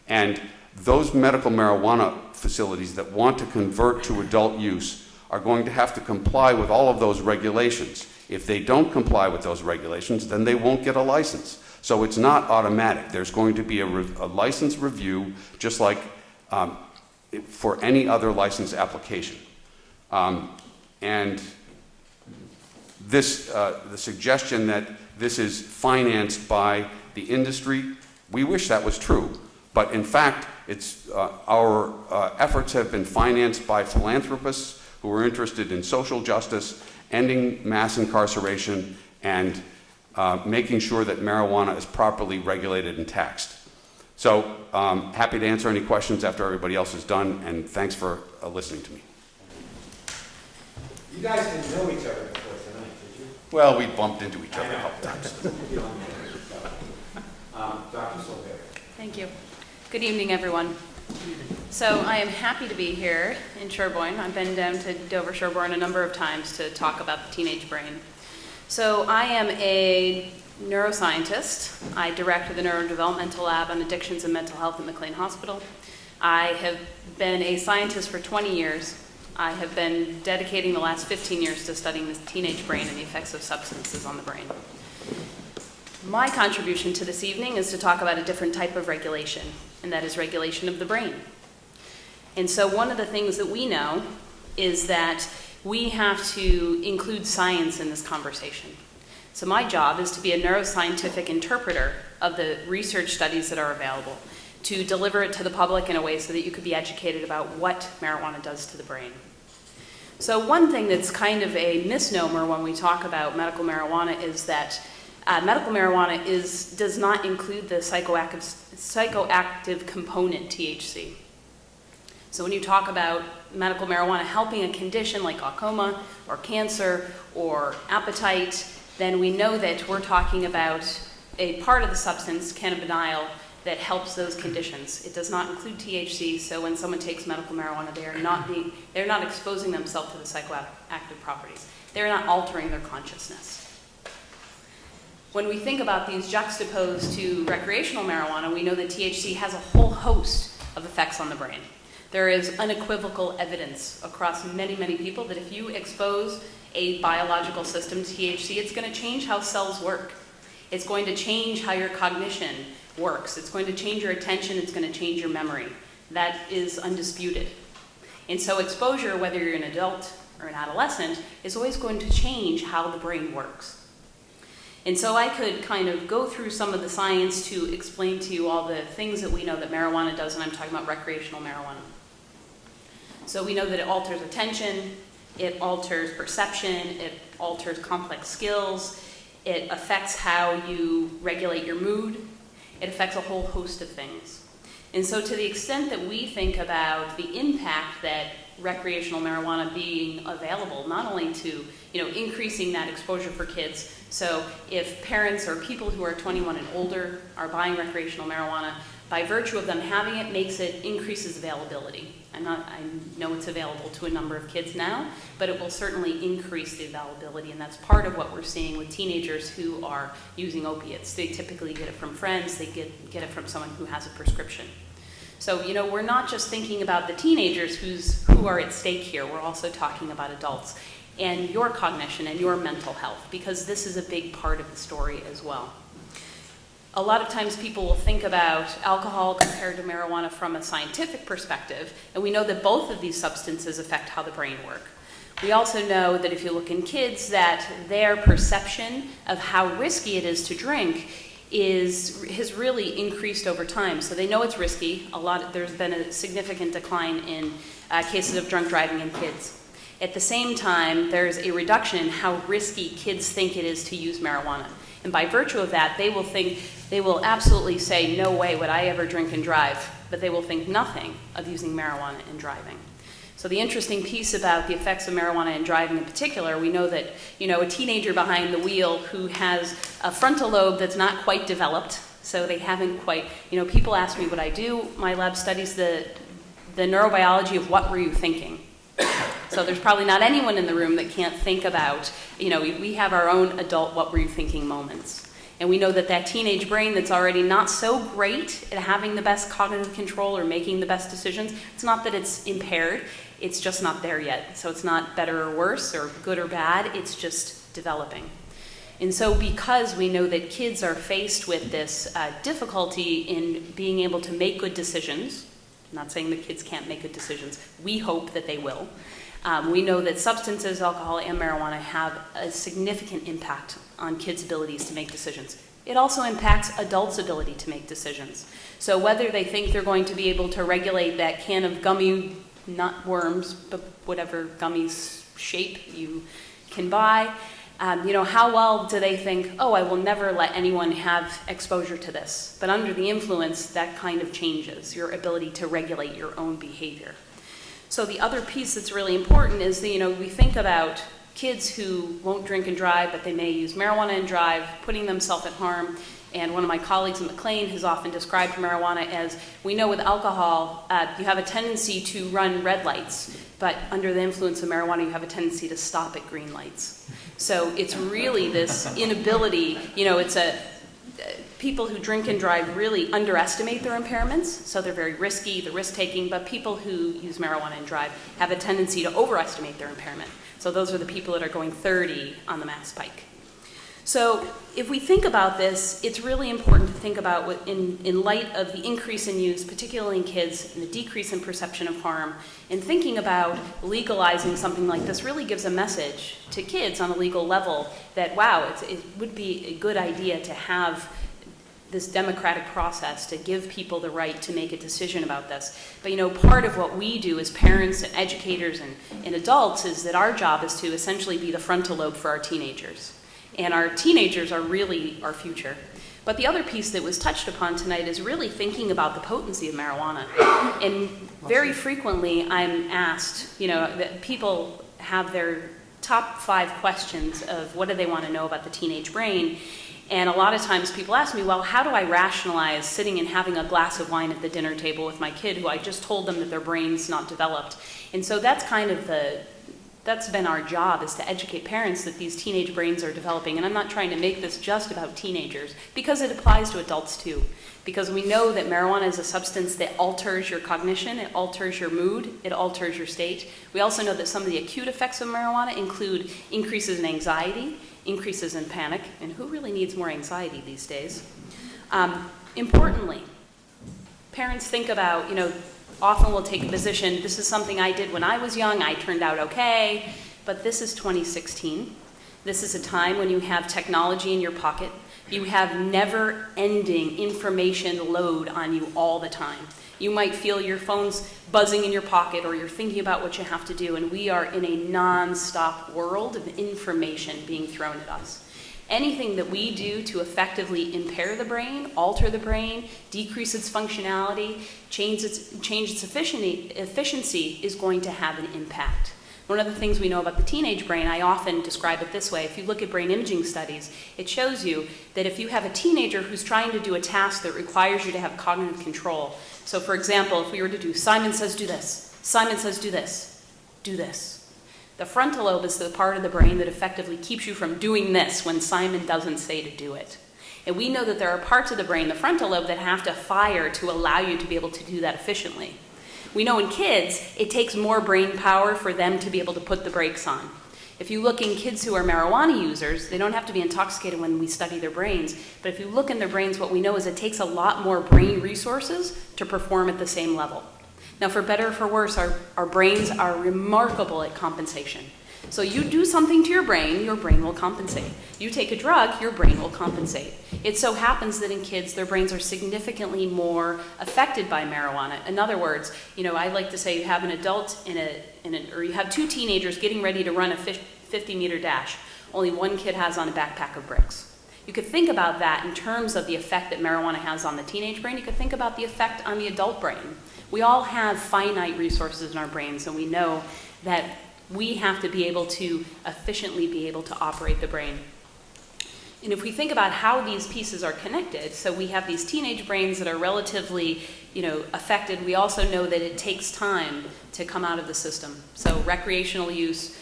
And those medical marijuana facilities that want to convert to adult use are going to have to comply with all of those regulations. If they don't comply with those regulations, then they won't get a license. So it's not automatic. There's going to be a license review, just like for any other license application. And the suggestion that this is financed by the industry, we wish that was true. But in fact, our efforts have been financed by philanthropists who are interested in social justice, ending mass incarceration, and making sure that marijuana is properly regulated and taxed. So happy to answer any questions after everybody else is done, and thanks for listening to me. You guys didn't know each other before tonight, did you? Well, we bumped into each other a couple times. Dr. Silveri. Thank you. Good evening, everyone. So I am happy to be here in Sherborn. I've been down to Dover, Sherborn a number of times to talk about the teenage brain. So I am a neuroscientist. I direct the Neurodevelopmental Lab on Addictions and Mental Health at McLean Hospital. I have been a scientist for 20 years. I have been dedicating the last 15 years to studying the teenage brain and the effects of substances on the brain. My contribution to this evening is to talk about a different type of regulation, and that is regulation of the brain. And so one of the things that we know is that we have to include science in this conversation. So my job is to be a neuroscientific interpreter of the research studies that are available, to deliver it to the public in a way so that you could be educated about what marijuana does to the brain. So one thing that's kind of a misnomer when we talk about medical marijuana is that medical marijuana does not include the psychoactive component THC. So when you talk about medical marijuana helping a condition like glaucoma or cancer or appetite, then we know that we're talking about a part of the substance, cannabidiol, that helps those conditions. It does not include THC, so when someone takes medical marijuana, they're not exposing themselves to the psychoactive properties. They're not altering their consciousness. When we think about these juxtaposed to recreational marijuana, we know that THC has a whole host of effects on the brain. There is unequivocal evidence across many, many people that if you expose a biological system to THC, it's going to change how cells work. It's going to change how your cognition works. It's going to change your attention. It's going to change your memory. That is undisputed. And so exposure, whether you're an adult or an adolescent, is always going to change how the brain works. And so I could kind of go through some of the science to explain to you all the things that we know that marijuana does, and I'm talking about recreational marijuana. So we know that it alters attention, it alters perception, it alters complex skills, it affects how you regulate your mood, it affects a whole host of things. And so to the extent that we think about the impact that recreational marijuana being available, not only to increasing that exposure for kids, so if parents or people who are 21 and older are buying recreational marijuana, by virtue of them having it increases availability. I know it's available to a number of kids now, but it will certainly increase the availability, and that's part of what we're seeing with teenagers who are using opiates. They typically get it from friends, they get it from someone who has a prescription. So, we're not just thinking about the teenagers who are at stake here, we're also talking about adults and your cognition and your mental health, because this is a big part of the story as well. A lot of times people will think about alcohol compared to marijuana from a scientific perspective, and we know that both of these substances affect how the brain works. We also know that if you look in kids, that their perception of how risky it is to drink has really increased over time. So they know it's risky. There's been a significant decline in cases of drunk driving in kids. At the same time, there's a reduction in how risky kids think it is to use marijuana. And by virtue of that, they will absolutely say, no way would I ever drink and drive, but they will think nothing of using marijuana in driving. So the interesting piece about the effects of marijuana in driving in particular, we know that, a teenager behind the wheel who has a frontal lobe that's not quite developed, so they haven't quite, people ask me what I do. My lab studies the neurobiology of what were you thinking. So there's probably not anyone in the room that can't think about, we have our own adult what were you thinking moments. And we know that teenage brain that's already not so great at having the best cognitive control or making the best decisions, it's not that it's impaired, it's just not there yet. So it's not better or worse or good or bad, it's just developing. And so because we know that kids are faced with this difficulty in being able to make good decisions, I'm not saying that kids can't make good decisions, we hope that they will, We know that substances, alcohol and marijuana, have a significant impact on kids' abilities to make decisions. It also impacts adults' ability to make decisions. So whether they think they're going to be able to regulate that can of gummy, not worms, but whatever gummy shape you can buy, how well do they think, oh, I will never let anyone have exposure to this. But under the influence, that kind of changes your ability to regulate your own behavior. So the other piece that's really important is that, we think about kids who won't drink and drive, but they may use marijuana and drive, putting themselves at harm. And one of my colleagues at McLean has often described marijuana as, we know with alcohol, you have a tendency to run red lights, but under the influence of marijuana, you have a tendency to stop at green lights. So it's really this inability, people who drink and drive really underestimate their impairments, so they're very risky, they're risk-taking, but people who use marijuana and drive have a tendency to overestimate their impairment. So those are the people that are going 30 on the mass pike. So if we think about this, it's really important to think about in light of the increase in use, particularly in kids, and the decrease in perception of harm, and thinking about legalizing something like this really gives a message to kids on a legal level that, wow, it would be a good idea to have this democratic process to give people the right to make a decision about this. But part of what we do as parents and educators and adults is that our job is to essentially be the frontal lobe for our teenagers. And our teenagers are really our future. But the other piece that was touched upon tonight is really thinking about the potency of marijuana. And very frequently I'm asked, that people have their top 5 questions of what do they want to know about the teenage brain. And a lot of times people ask me, well, how do I rationalize sitting and having a glass of wine at the dinner table with my kid who I just told them that their brain's not developed? And so that's kind of that's been our job, is to educate parents that these teenage brains are developing. And I'm not trying to make this just about teenagers, because it applies to adults too. Because we know that marijuana is a substance that alters your cognition, it alters your mood, it alters your state. We also know that some of the acute effects of marijuana include increases in anxiety, increases in panic, and who really needs more anxiety these days? Importantly, parents think about, often we'll take a position, this is something I did when I was young, I turned out okay, but this is 2016. This is a time when you have technology in your pocket. You have never-ending information load on you all the time. You might feel your phone's buzzing in your pocket, or you're thinking about what you have to do, and we are in a non-stop world of information being thrown at us. Anything that we do to effectively impair the brain, alter the brain, decrease its functionality, change its efficiency is going to have an impact. One of the things we know about the teenage brain, I often describe it this way. If you look at brain imaging studies, it shows you that if you have a teenager who's trying to do a task that requires you to have cognitive control. So for example, if we were to do, Simon says do this, Simon says do this, do this. The frontal lobe is the part of the brain that effectively keeps you from doing this when Simon doesn't say to do it. And we know that there are parts of the brain, the frontal lobe, that have to fire to allow you to be able to do that efficiently. We know in kids, it takes more brain power for them to be able to put the brakes on. If you look in kids who are marijuana users, they don't have to be intoxicated when we study their brains, but if you look in their brains, what we know is it takes a lot more brain resources to perform at the same level. Now, for better or for worse, our brains are remarkable at compensation. So you do something to your brain will compensate. You take a drug, your brain will compensate. It so happens that in kids, their brains are significantly more affected by marijuana. In other words, I like to say you have an adult or you have 2 teenagers getting ready to run a 50-meter dash. Only one kid has on a backpack of bricks. You could think about that in terms of the effect that marijuana has on the teenage brain. You could think about the effect on the adult brain. We all have finite resources in our brains, and we know that we have to be able to efficiently be able to operate the brain. And if we think about how these pieces are connected, so we have these teenage brains that are relatively, affected. We also know that it takes time to come out of the system. So recreational use,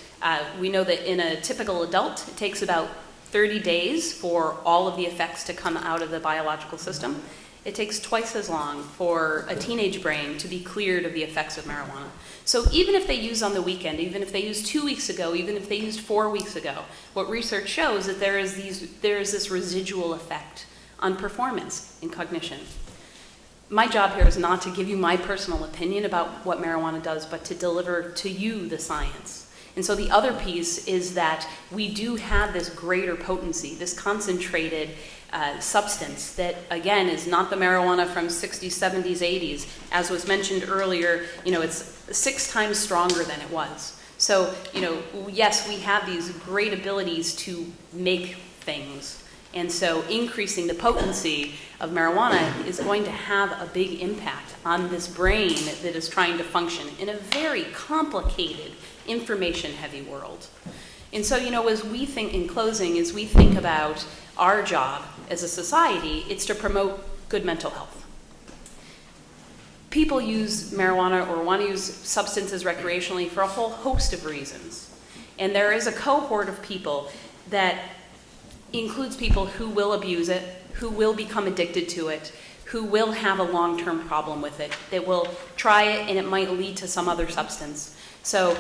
we know that in a typical adult, it takes about 30 days for all of the effects to come out of the biological system. It takes twice as long for a teenage brain to be cleared of the effects of marijuana. So even if they use on the weekend, even if they used 2 weeks ago, even if they used 4 weeks ago, what research shows is that there is this residual effect on performance and cognition. my job here is not to give you my personal opinion about what marijuana does, but to deliver to you the science. And so the other piece is that we do have this greater potency, this concentrated substance that, again, is not the marijuana from 60s, 70s, 80s. As was mentioned earlier, it's 6 times stronger than it was. So, yes, we have these great abilities to make things. And so increasing the potency of marijuana is going to have a big impact on this brain that is trying to function in a very complicated, information-heavy world. And so, as we think, in closing, as we think about our job as a society, it's to promote good mental health. People use marijuana or want to use substances recreationally for a whole host of reasons. And there is a cohort of people that includes people who will abuse it, who will become addicted to it, who will have a long-term problem with it, that will try it and it might lead to some other substance. So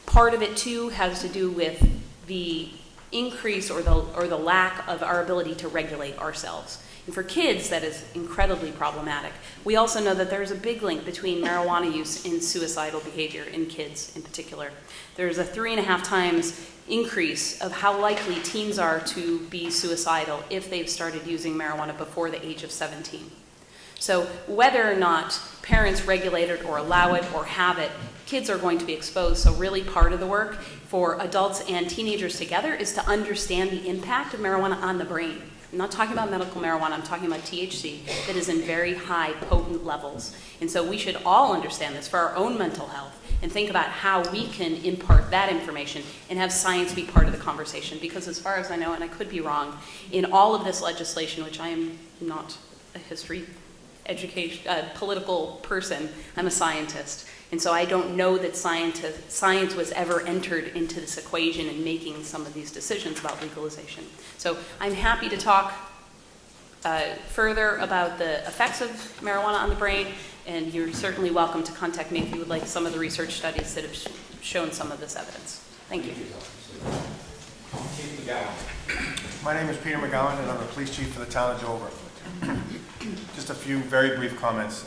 part of it too has to do with the increase or the lack of our ability to regulate ourselves. And for kids, that is incredibly problematic. We also know that there's a big link between marijuana use and suicidal behavior in kids in particular. There's a 3.5 times increase of how likely teens are to be suicidal if they've started using marijuana before the age of 17. So whether or not parents regulate it or allow it or have it, kids are going to be exposed. So really part of the work for adults and teenagers together is to understand the impact of marijuana on the brain. I'm not talking about medical marijuana, I'm talking about THC that is in very high potent levels. And so we should all understand this for our own mental health and think about how we can impart that information and have science be part of the conversation. Because as far as I know, and I could be wrong, in all of this legislation, which I am not a history political person, I'm a scientist. And so I don't know that science was ever entered into this equation in making some of these decisions about legalization. So I'm happy to talk further about the effects of marijuana on the brain, and you're certainly welcome to contact me if you would like some of the research studies that have shown some of this evidence. Thank you. Chief McGowan. My name is Peter McGowan, and I'm the police chief for the town of Dover. Just a few very brief comments.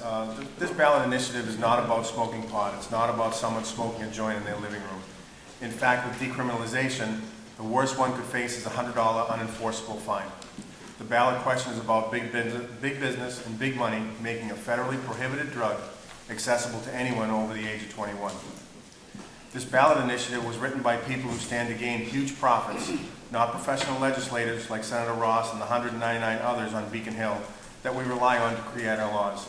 This ballot initiative is not about smoking pot. It's not about someone smoking a joint in their living room. In fact, with decriminalization, the worst one could face is a $100 unenforceable fine. The ballot question is about big business and big money making a federally prohibited drug accessible to anyone over the age of 21. This ballot initiative was written by people who stand to gain huge profits, not professional legislators like Senator Ross and the 199 others on Beacon Hill that we rely on to create our laws.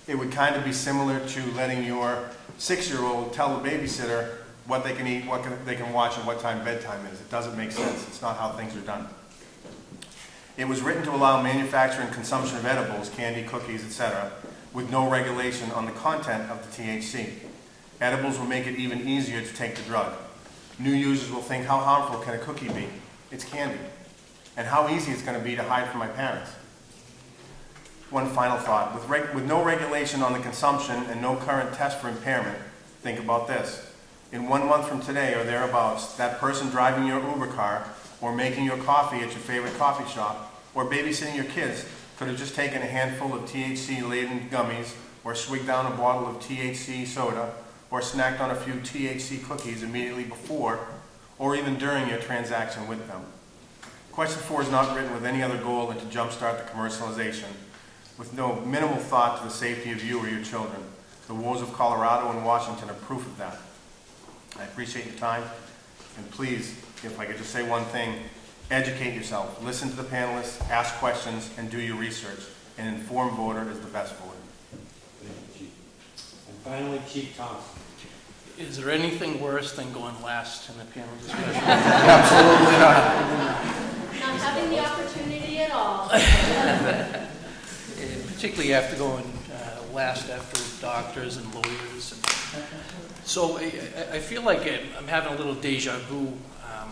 It would kind of be similar to letting your 6-year-old tell the babysitter what they can eat, what they can watch, and what time bedtime is. It doesn't make sense. It's not how things are done. It was written to allow manufacture and consumption of edibles, candy, cookies, etc., with no regulation on the content of the THC. Edibles will make it even easier to take the drug. New users will think, how harmful can a cookie be? It's candy. And how easy it's going to be to hide from my parents. One final thought. With no regulation on the consumption and no current test for impairment, think about this. In 1 month from today or thereabouts, that person driving your Uber car or making your coffee at your favorite coffee shop or babysitting your kids could have just taken a handful of THC-laden gummies or swigged down a bottle of THC soda or snacked on a few THC cookies immediately before or even during your transaction with them. Question 4 is not written with any other goal than to jumpstart the commercialization, with no minimal thought to the safety of you or your children. The wars of Colorado and Washington are proof of that. I appreciate your time, and please, if I could just say one thing, educate yourself, listen to the panelists, ask questions, and do your research. An informed voter is the best voter. Thank you, Chief. And finally, Chief Thompson. Is there anything worse than going last in the panel discussion? Absolutely not. Not having the opportunity at all. Particularly after going last after doctors and lawyers. So I feel like I'm having a little deja vu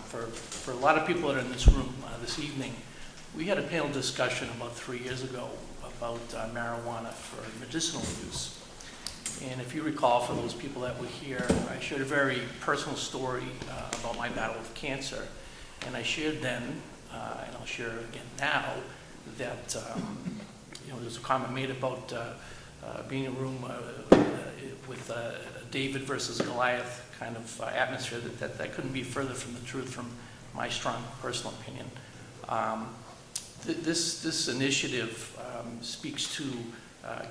for a lot of people that are in this room this evening. We had a panel discussion about 3 years ago about marijuana for medicinal use. And if you recall, for those people that were here, I shared a very personal story about my battle with cancer. And I shared then, and I'll share again now, that there's a comment made about being in a room with a David versus Goliath kind of atmosphere, that couldn't be further from the truth from my strong personal opinion. This initiative speaks to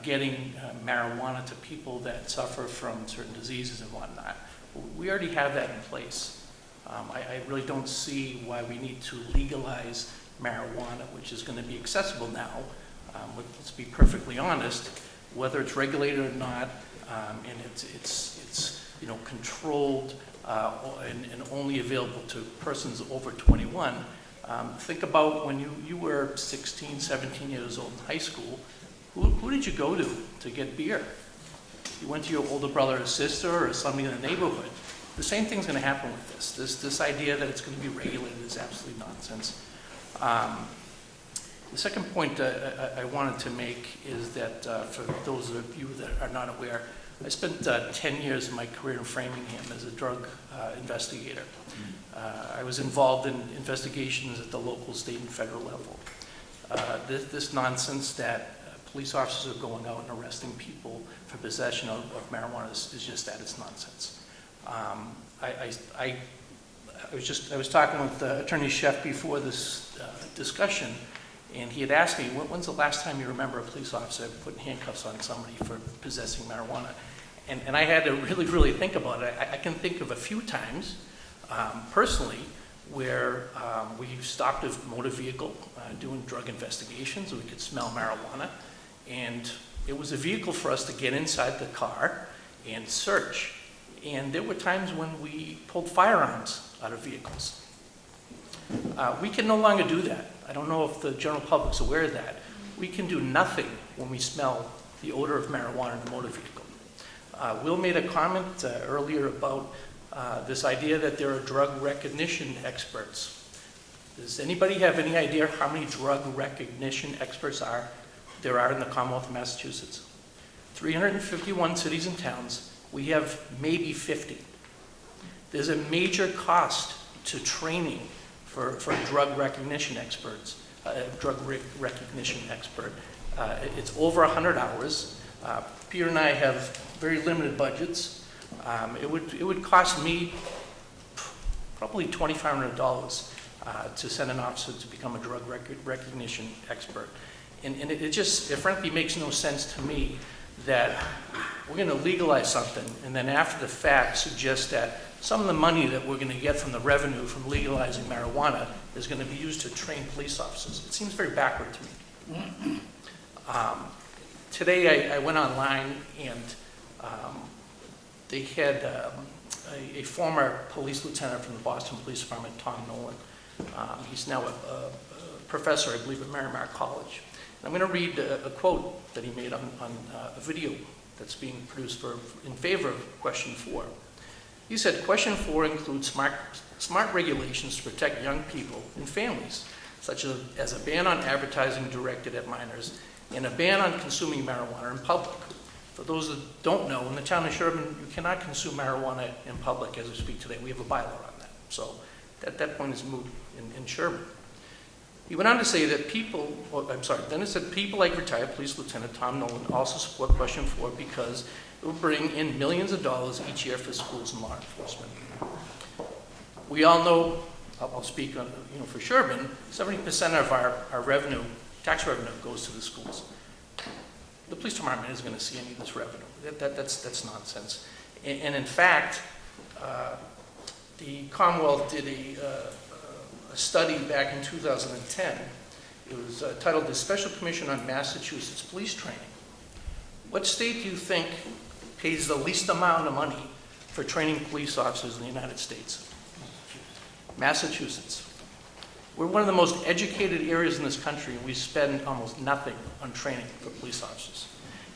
getting marijuana to people that suffer from certain diseases and whatnot. We already have that in place. I really don't see why we need to legalize marijuana, which is going to be accessible now. Let's be perfectly honest, whether it's regulated or not, and it's controlled and only available to persons over 21. Think about when you were 16, 17 years old in high school. Who did you go to get beer? You went to your older brother or sister or somebody in the neighborhood. The same thing's going to happen with this. This idea that it's going to be regulated is absolutely nonsense. The second point I wanted to make is that for those of you that are not aware, I spent 10 years of my career in Framingham as a drug investigator. I was involved in investigations at the local, state, and federal level. This nonsense that police officers are going out and arresting people for possession of marijuana is just that. It's nonsense. I was talking with Attorney Sheff before this discussion, and he had asked me, when's the last time you remember a police officer putting handcuffs on somebody for possessing marijuana? And I had to really think about it. I can think of a few times, personally, where we stopped a motor vehicle doing drug investigations, and we could smell marijuana. And it was a vehicle for us to get inside the car and search. And there were times when we pulled firearms out of vehicles. We can no longer do that. I don't know if the general public's aware of that. We can do nothing when we smell the odor of marijuana in a motor vehicle. Will made a comment earlier about this idea that there are drug recognition experts. Does anybody have any idea how many drug recognition experts there are in the Commonwealth of Massachusetts? 351 cities and towns. We have maybe 50. There's a major cost to training for drug recognition experts, recognition expert. It's over 100 hours. Peter and I have very limited budgets. It would cost me probably $2,500 to send an officer to become a drug recognition expert. And it frankly makes no sense to me that we're going to legalize something and then after the fact suggest that some of the money that we're going to get from the revenue from legalizing marijuana is going to be used to train police officers. It seems very backward to me. Today I went online and they had a former police lieutenant from the Boston Police Department, Tom Nolan. He's now a professor, I believe, at Merrimack College. And I'm going to read a quote that he made on a video that's being produced in favor of question 4. He said, question 4 includes smart regulations to protect young people and families, such as a ban on advertising directed at minors and a ban on consuming marijuana in public. For those that don't know, in the town of Sherborn, you cannot consume marijuana in public as we speak today. We have a bylaw on that. So that point is moot in Sherborn. He went on to say that then it said people like retired Police Lieutenant Tom Nolan also support question 4 because it will bring in millions of dollars each year for schools and law enforcement. We all know, I'll speak on, for Sherborn, 70% of our revenue, tax revenue, goes to the schools. The police department isn't going to see any of this revenue. That's nonsense. And in fact, the Commonwealth did a study back in 2010. It was titled the Special Commission on Massachusetts Police Training. What state do you think pays the least amount of money for training police officers in the United States? Massachusetts. We're one of the most educated areas in this country, and we spend almost nothing on training for police officers.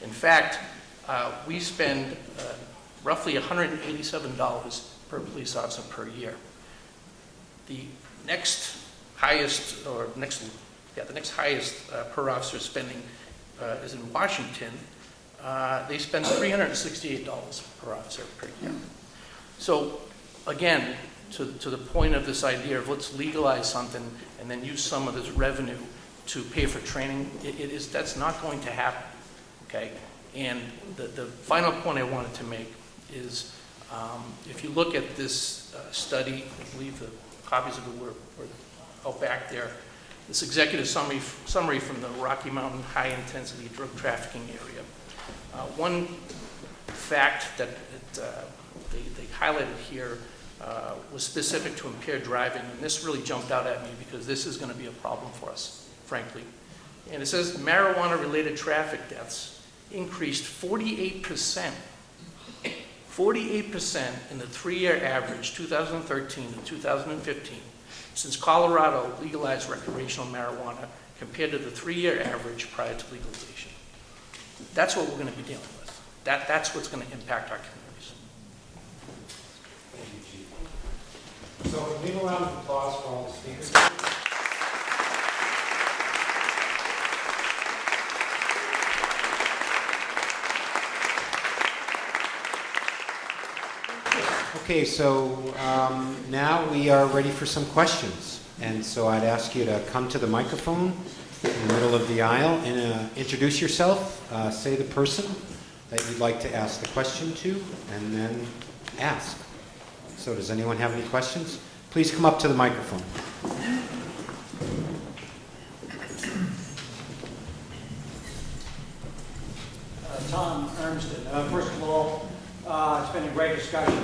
In fact, we spend roughly $187 per police officer per year. The next highest per officer spending is in Washington. They spend $368 per officer per year. So again, to the point of this idea of let's legalize something and then use some of this revenue to pay for training. That's not going to happen, okay? And the final point I wanted to make is, if you look at this study, I believe the copies of it were out back there, this executive summary from the Rocky Mountain High Intensity Drug Trafficking Area. One fact that they highlighted here was specific to impaired driving, and this really jumped out at me because this is going to be a problem for us, frankly. And it says marijuana-related traffic deaths increased 48%. 48% in the 3-year average, 2013 to 2015, since Colorado legalized recreational marijuana compared to the 3-year average prior to legalization. That's what we're going to be dealing with. That's what's going to impact our communities. Thank you, Chief. So can we have a round of applause for all the speakers? Okay, so now we are ready for some questions. And so I'd ask you to come to the microphone in the middle of the aisle and introduce yourself, say the person that you'd like to ask the question to, and then ask. So does anyone have any questions? Please come up to the microphone. Tom Ernston. First of all, it's been a great discussion,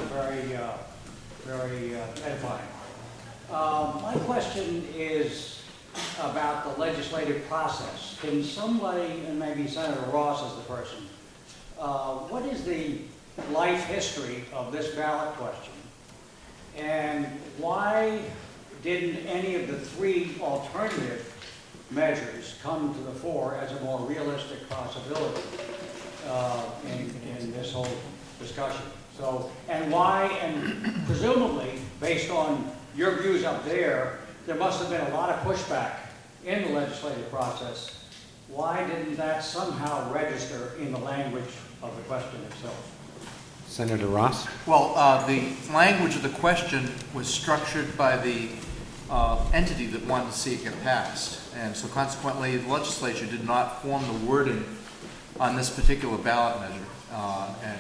very edifying. My question is about the legislative process. Can somebody, and maybe Senator Ross is the person, what is the life history of this ballot question? And why didn't any of the 3 alternative measures come to the fore as a more realistic possibility in this whole discussion? So, and why, and presumably, based on your views up there, there must have been a lot of pushback in the legislative process. Why didn't that somehow register in the language of the question itself? Senator Ross? Well, the language of the question was structured by the entity that wanted to see it get passed. And so consequently, the legislature did not form the wording on this particular ballot measure. And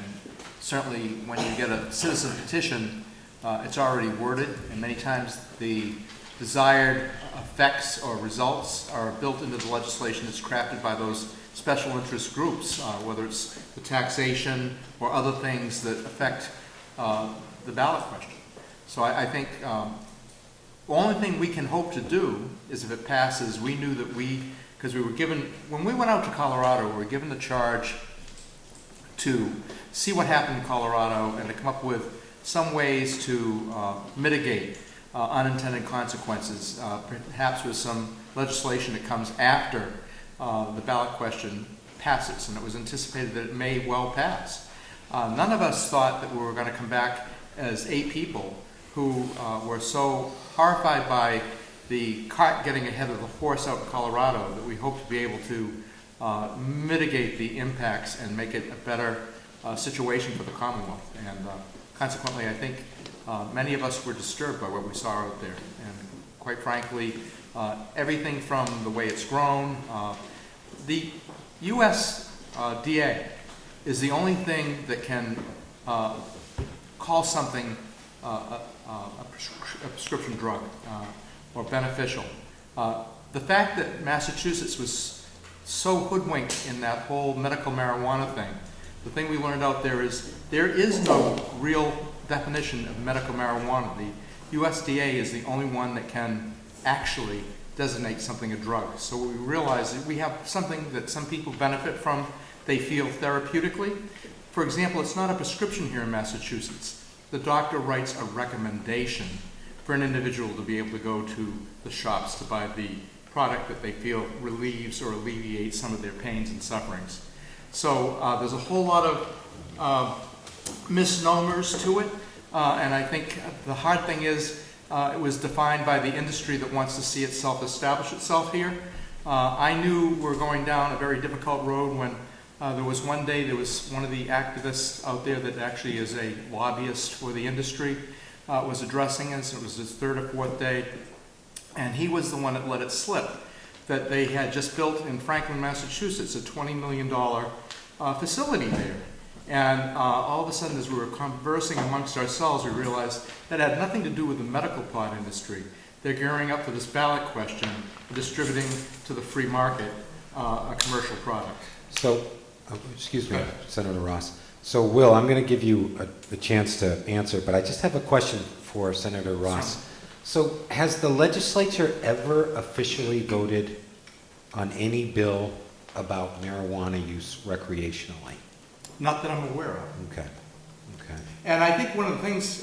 certainly when you get a citizen petition, it's already worded, and many times the desired effects or results are built into the legislation that's crafted by those special interest groups, whether it's the taxation or other things that affect the ballot question. So I think the only thing we can hope to do is if it passes, we knew that because we were given, when we went out to Colorado, we were given the charge to see what happened in Colorado and to come up with some ways to mitigate unintended consequences, perhaps with some legislation that comes after the ballot question passes, and it was anticipated that it may well pass. None of us thought that we were going to come back as 8 people who were so horrified by the cart getting ahead of the horse out in Colorado that we hope to be able to mitigate the impacts and make it a better situation for the Commonwealth. And consequently, I think many of us were disturbed by what we saw out there. And quite frankly, everything from the way it's grown, the USDA is the only thing that can call something a prescription drug or beneficial. The fact that Massachusetts was so hoodwinked in that whole medical marijuana thing, the thing we learned out there is no real definition of medical marijuana. The USDA is the only one that can actually designate something a drug. So we realize that we have something that some people benefit from, they feel therapeutically. For example, it's not a prescription here in Massachusetts. The doctor writes a recommendation for an individual to be able to go to the shops to buy the product that they feel relieves or alleviates some of their pains and sufferings. So there's a whole lot of misnomers to it, and I think the hard thing is it was defined by the industry that wants to see itself establish itself here. I knew we were going down a very difficult road when there was one day there was one of the activists out there that actually is a lobbyist for the industry was addressing us. It was his 3rd or 4th day, and he was the one that let it slip that they had just built in Franklin, Massachusetts, a $20 million facility there. And all of a sudden, as we were conversing amongst ourselves, we realized that had nothing to do with the medical pot industry. They're gearing up for this ballot question, distributing to the free market a commercial product. So, excuse me, Senator Ross. So, Will, I'm going to give you a chance to answer, but I just have a question for Senator Ross. So, has the legislature ever officially voted on any bill about marijuana use recreationally? Not that I'm aware of. Okay. Okay. And I think one of the things,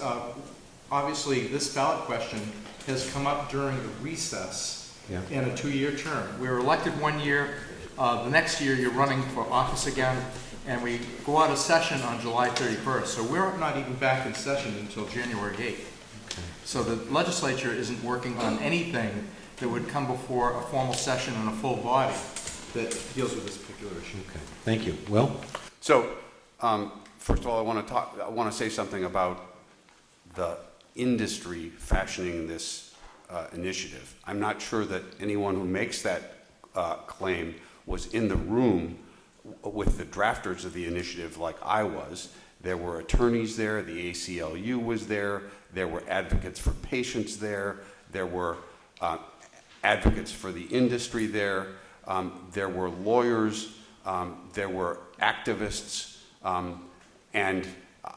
obviously, this ballot question has come up during the recess in a 2-year term. We were elected 1 year. The next year, you're running for office again, and we go out of session on July 31st. So we're not even back in session until January 8th. Okay. So the legislature isn't working on anything that would come before a formal session and a full body that deals with this particular issue. Okay. Thank you. Will? So, first of all, I want to say something about the industry fashioning this initiative. I'm not sure that anyone who makes that claim was in the room with the drafters of the initiative like I was. There were attorneys there, the ACLU was there were advocates for patients there were advocates for the industry there were lawyers, there were activists, and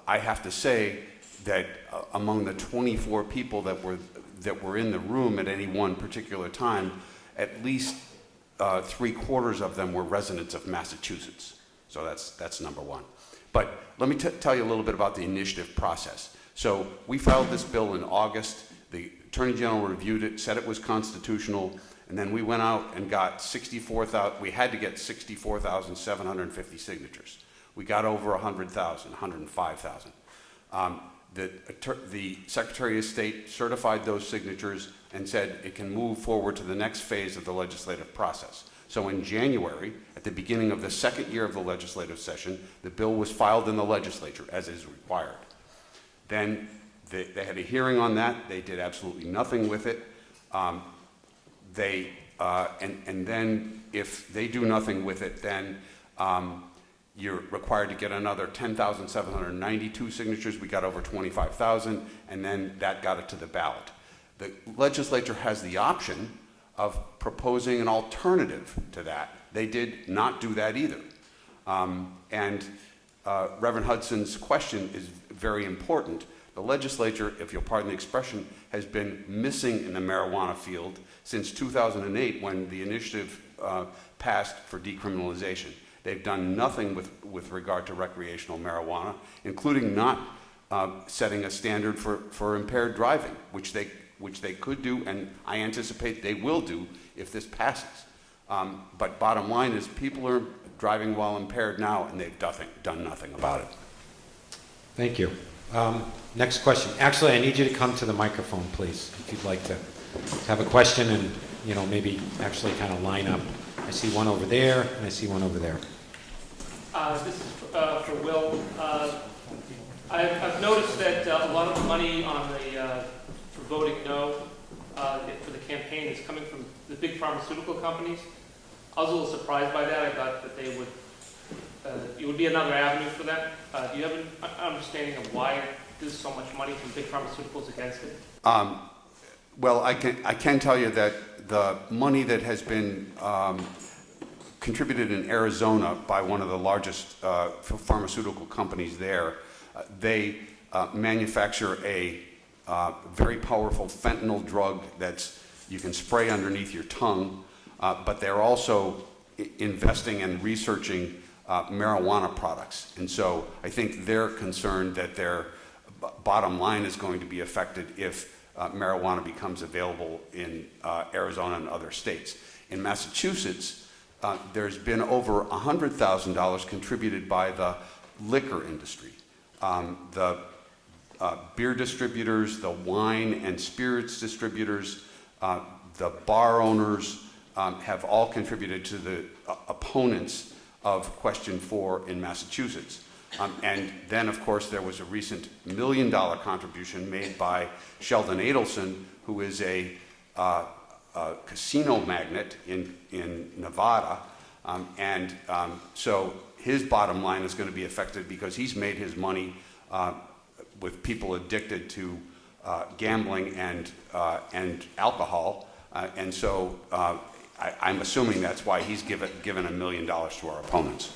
I have to say that among the 24 people that were in the room at any one particular time, at least 3/4 of them were residents of Massachusetts. So that's number one. But let me tell you a little bit about the initiative process. So we filed this bill in August. The Attorney General reviewed it, said it was constitutional, and then we went out and got 64,000. We had to get 64,750 signatures. We got over 100,000, 105,000. The Secretary of State certified those signatures and said it can move forward to the next phase of the legislative process. So in January, at the beginning of the second year of the legislative session, the bill was filed in the legislature, as is required. Then they had a hearing on that. They did absolutely nothing with it. And then if they do nothing with it, then you're required to get another 10,792 signatures. We got over 25,000, and then that got it to the ballot. The legislature has the option of proposing an alternative to that. They did not do that either. Reverend Hudson's question is very important. The legislature, if you'll pardon the expression, has been missing in the marijuana field since 2008 when the initiative passed for decriminalization. They've done nothing with regard to recreational marijuana, including not setting a standard for impaired driving, which they could do, and I anticipate they will do if this passes. But bottom line is people are driving while impaired now, and they've done nothing about it. Thank you. Next question. Actually, I need you to come to the microphone, please, if you'd like to have a question and, maybe actually kind of line up. I see one over there, and I see one over there. This is for Will. I've noticed that a lot of the money on for voting no for the campaign is coming from the big pharmaceutical companies. I was a little surprised by that. I thought that it would be another avenue for them. Do you have an understanding of why there's so much money from big pharmaceuticals against it? Well, I can tell you that the money that has been contributed in Arizona by one of the largest pharmaceutical companies there, they manufacture a very powerful fentanyl drug you can spray underneath your tongue, but they're also investing and researching marijuana products. And so I think they're concerned that their bottom line is going to be affected if marijuana becomes available in Arizona and other states. In Massachusetts, there's been over $100,000 contributed by the liquor industry. The beer distributors, the wine and spirits distributors, the bar owners have all contributed to the opponents of Question 4 in Massachusetts. And then, of course, there was a recent $1 million contribution made by Sheldon Adelson, who is a casino magnate in Nevada. So his bottom line is going to be affected because he's made his money with people addicted to gambling and alcohol. I'm assuming that's why he's given $1 million to our opponents.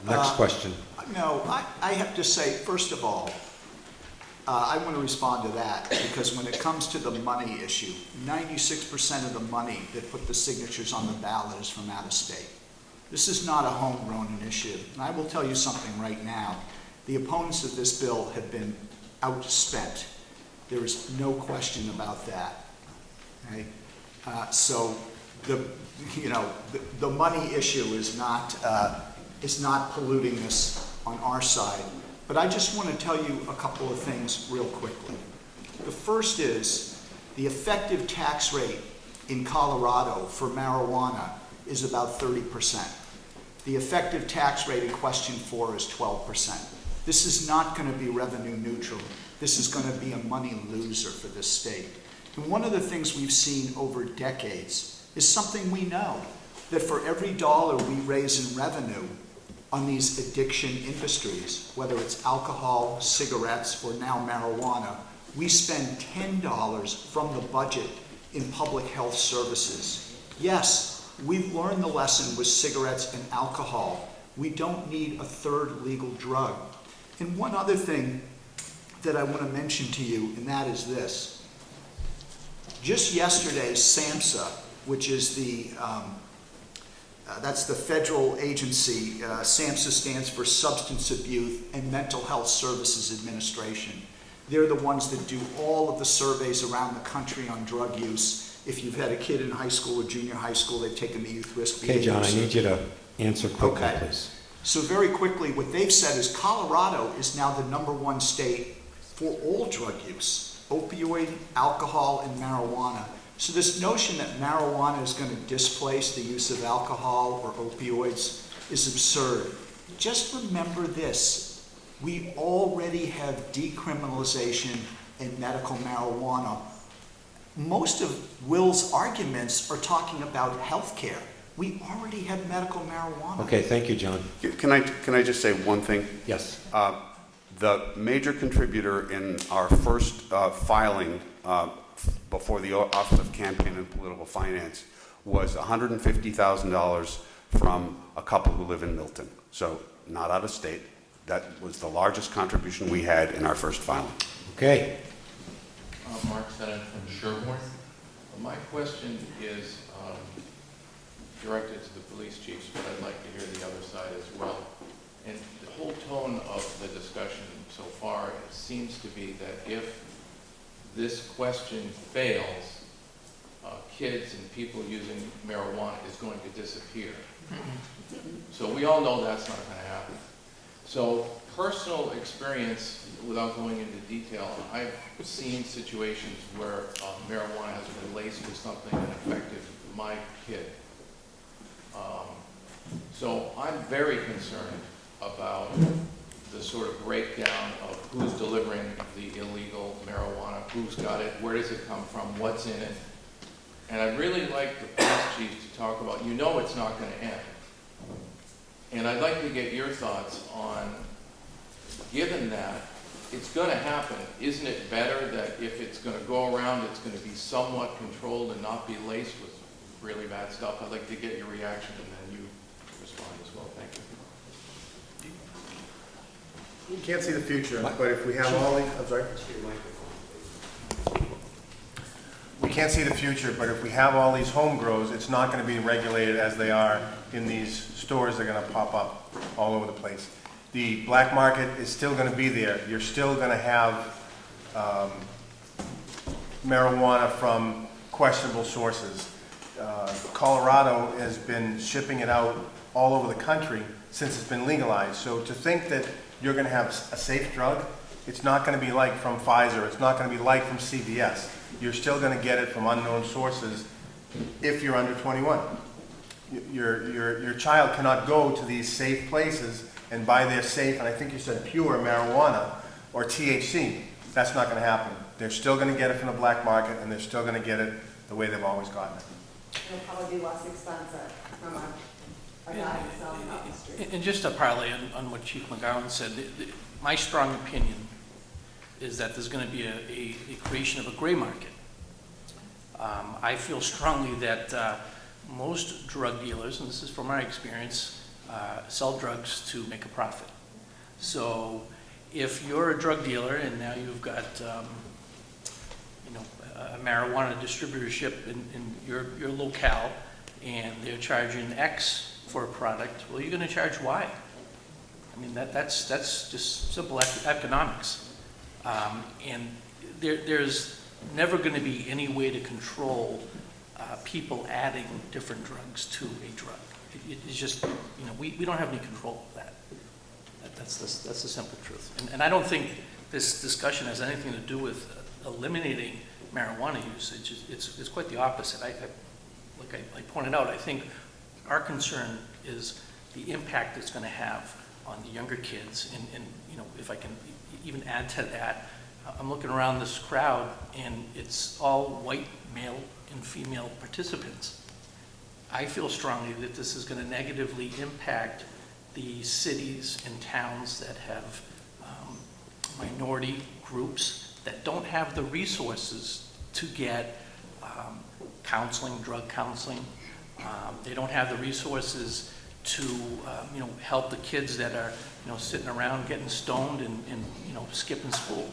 Next question. No, I have to say, first of all, I want to respond to that because when it comes to the money issue, 96% of the money that put the signatures on the ballot is from out of state. This is not a homegrown initiative. And I will tell you something right now. The opponents of this bill have been outspent. There is no question about that. Okay? So the money issue is not polluting this on our side. But I just want to tell you a couple of things real quickly. The first is the effective tax rate in Colorado for marijuana is about 30%. The effective tax rate in question 4 is 12%. This is not going to be revenue neutral. This is going to be a money loser for this state. And one of the things we've seen over decades is something we know, that for every dollar we raise in revenue on these addiction industries, whether it's alcohol, cigarettes, or now marijuana, we spend $10 from the budget in public health services. Yes, we've learned the lesson with cigarettes and alcohol. We don't need a third legal drug. And one other thing that I want to mention to you, and that is this. Just yesterday, SAMHSA, which is that's the federal agency. SAMHSA stands for Substance Abuse and Mental Health Services Administration. They're the ones that do all of the surveys around the country on drug use. If you've had a kid in high school or junior high school, they've taken the youth risk Okay, John, I need you to answer quickly, Okay. please. So very quickly, what they've said is Colorado is now the #1 state for all drug use, opioid, alcohol, and marijuana. So this notion that marijuana is going to displace the use of alcohol or opioids is absurd. Just remember this. We already have decriminalization in medical marijuana. Most of Will's arguments are talking about health care. We already have medical marijuana. Okay, thank you, John. Can I just say one thing? Yes. The major contributor in our first filing before the Office of Campaign and Political Finance was $150,000 from a couple who live in Milton. So not out of state. That was the largest contribution we had in our first filing. Okay. Mark Sennett from Sherborn. My question is directed to the police chiefs, but I'd like to hear the other side as well. And the whole tone of the discussion so far seems to be that if this question fails, kids and people using marijuana is going to disappear. So we all know that's not going to happen. So personal experience, without going into detail, I've seen situations where marijuana has been laced with something that affected my kid. So I'm very concerned about the sort of breakdown of who's delivering the illegal marijuana, who's got it, where does it come from, what's in it. And I'd really like the police chief to talk about, you know it's not going to end. And I'd like to get your thoughts on, given that it's going to happen, isn't it better that if it's going to go around, it's going to be somewhat controlled and not be laced with really bad stuff? I'd like to get your reaction and then you respond as well. Thank you. We can't see the future, but if we have all these, I'm sorry? We can't see the future, but if we have all these home grows, it's not going to be regulated as they are in these stores that are going to pop up all over the place. The black market is still going to be there. You're still going to have marijuana from questionable sources. Colorado has been shipping it out all over the country since it's been legalized. So to think that you're going to have a safe drug, it's not going to be like from Pfizer. It's not going to be like from CVS. You're still going to get it from unknown sources if you're under 21. Your child cannot go to these safe places and buy their safe, and I think you said pure marijuana or THC. That's not going to happen. They're still going to get it from the black market, and they're still going to get it the way they've always gotten it. It'll probably be less expensive from a guy selling off the street. And just to parlay on what Chief McGowan said, my strong opinion is that there's going to be a creation of a gray market. I feel strongly that most drug dealers, and this is from my experience, sell drugs to make a profit. So if you're a drug dealer and now you've got a marijuana distributorship in your locale, and they're charging X for a product, well, you're going to charge Y. I mean, that's just simple economics. And there's never going to be any way to control people adding different drugs to a drug. It's just, we don't have any control of that. That's the simple truth. And I don't think this discussion has anything to do with eliminating marijuana usage. It's quite the opposite. Like I pointed out, I think our concern is the impact it's going to have on the younger kids. And if I can even add to that, I'm looking around this crowd, and it's all white male and female participants. I feel strongly that this is going to negatively impact the cities and towns that have minority groups that don't have the resources to get counseling, drug counseling. They don't have the resources to help the kids that are sitting around getting stoned and skipping school.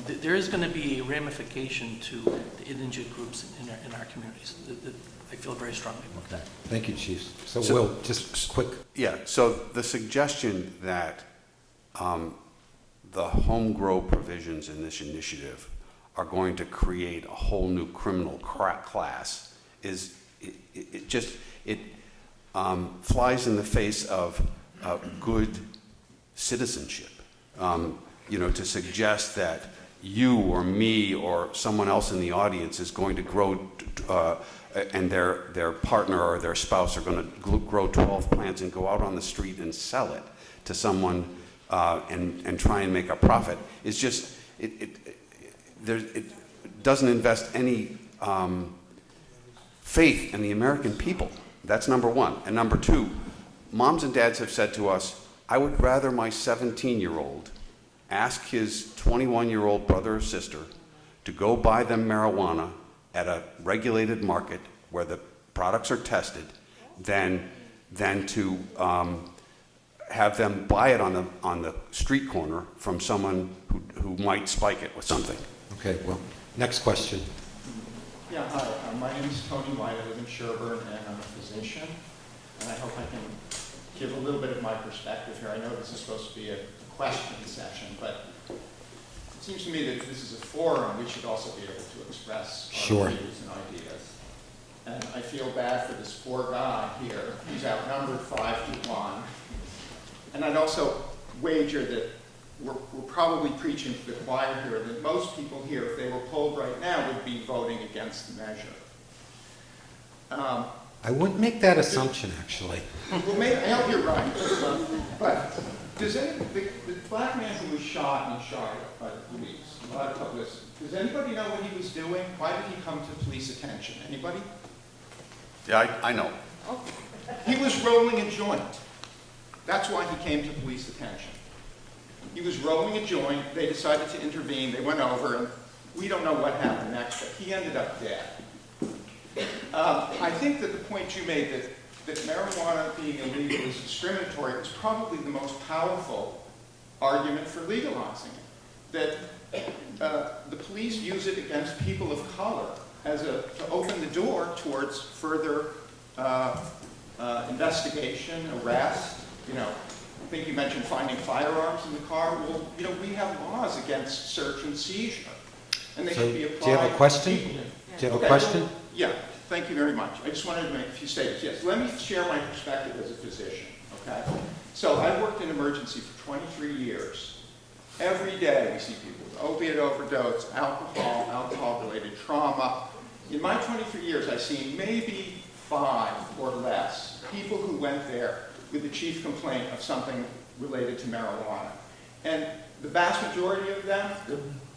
There is going to be a ramification to the indigent groups in our communities. I feel very strongly about that. Thank you, Chief. So Will, just quick. Yeah, so the suggestion that the home grow provisions in this initiative are going to create a whole new criminal class is, it flies in the face of good citizenship. To suggest that you or me or someone else in the audience is going to grow and their partner or their spouse are going to grow 12 plants and go out on the street and sell it to someone and try and make a profit is just, it doesn't invest any faith in the American people. That's number one. And number two, moms and dads have said to us, I would rather my 17-year-old ask his 21-year-old brother or sister to go buy them marijuana at a regulated market where the products are tested than to have them buy it on the street corner from someone who might spike it with something. Okay, well, next question. Yeah, hi. My name is Tony White. I live in Sherborn, and I'm a physician. And I hope I can give a little bit of my perspective here. I know this is supposed to be a question session, but it seems to me that this is a forum we should also be able to express our views and ideas. And I feel bad for this poor guy here. He's outnumbered 5-1. And I'd also wager that we're probably preaching to the choir here, that most people here, if they were polled right now, would be voting against the measure. I wouldn't make that assumption, actually. Well, maybe, I hope you're right. But does the black man who was shot in Charlotte by the police, a lot of publicity, does anybody know what he was doing? Why did he come to police attention? Anybody? Yeah, I know. He was rolling a joint. That's why he came to police attention. He was rolling a joint. They decided to intervene. They went over, and we don't know what happened next, but he ended up dead. I think that the point you made that marijuana being illegal is discriminatory is probably the most powerful argument for legalizing it. That the police use it against people of color to open the door towards further investigation, arrest. I think you mentioned finding firearms in the car. Well, we have laws against search and seizure, and they should be applied. Do you have a question? Do you have a question? Well, yeah. Thank you very much. I just wanted to make a few statements. Yes, let me share my perspective as a physician, okay? So I worked in emergency for 23 years. Every day we see people with opiate overdose, alcohol-related trauma. In my 23 years, I've seen maybe 5 or less people who went there with the chief complaint of something related to marijuana. And the vast majority of them,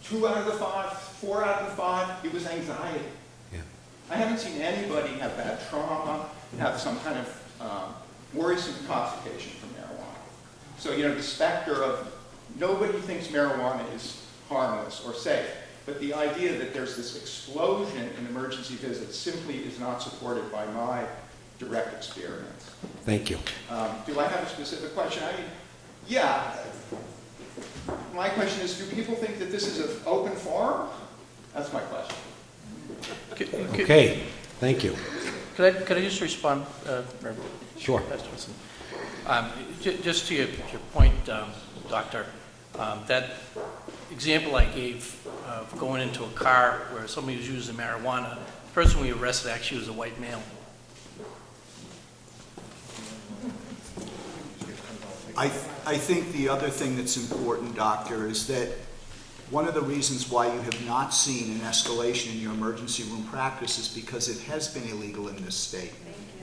2 out of the 5, 4 out of the 5, it was anxiety. Yeah. I haven't seen anybody have bad trauma, have some kind of worrisome intoxication from marijuana. So, the specter of nobody thinks marijuana is harmless or safe, but the idea that there's this explosion in emergency visits simply is not supported by my direct experience. Thank you. Do I have a specific question? Yeah. My question is, do people think that this is an open forum? That's my question. Okay, thank you. Could I just respond? Sure. Pastor Wilson? Just to your point, Doctor, that example I gave of going into a car where somebody was using marijuana, the person we arrested actually was a white male. I think the other thing that's important, Doctor, is that one of the reasons why you have not seen an escalation in your emergency room practice is because it has been illegal in this state.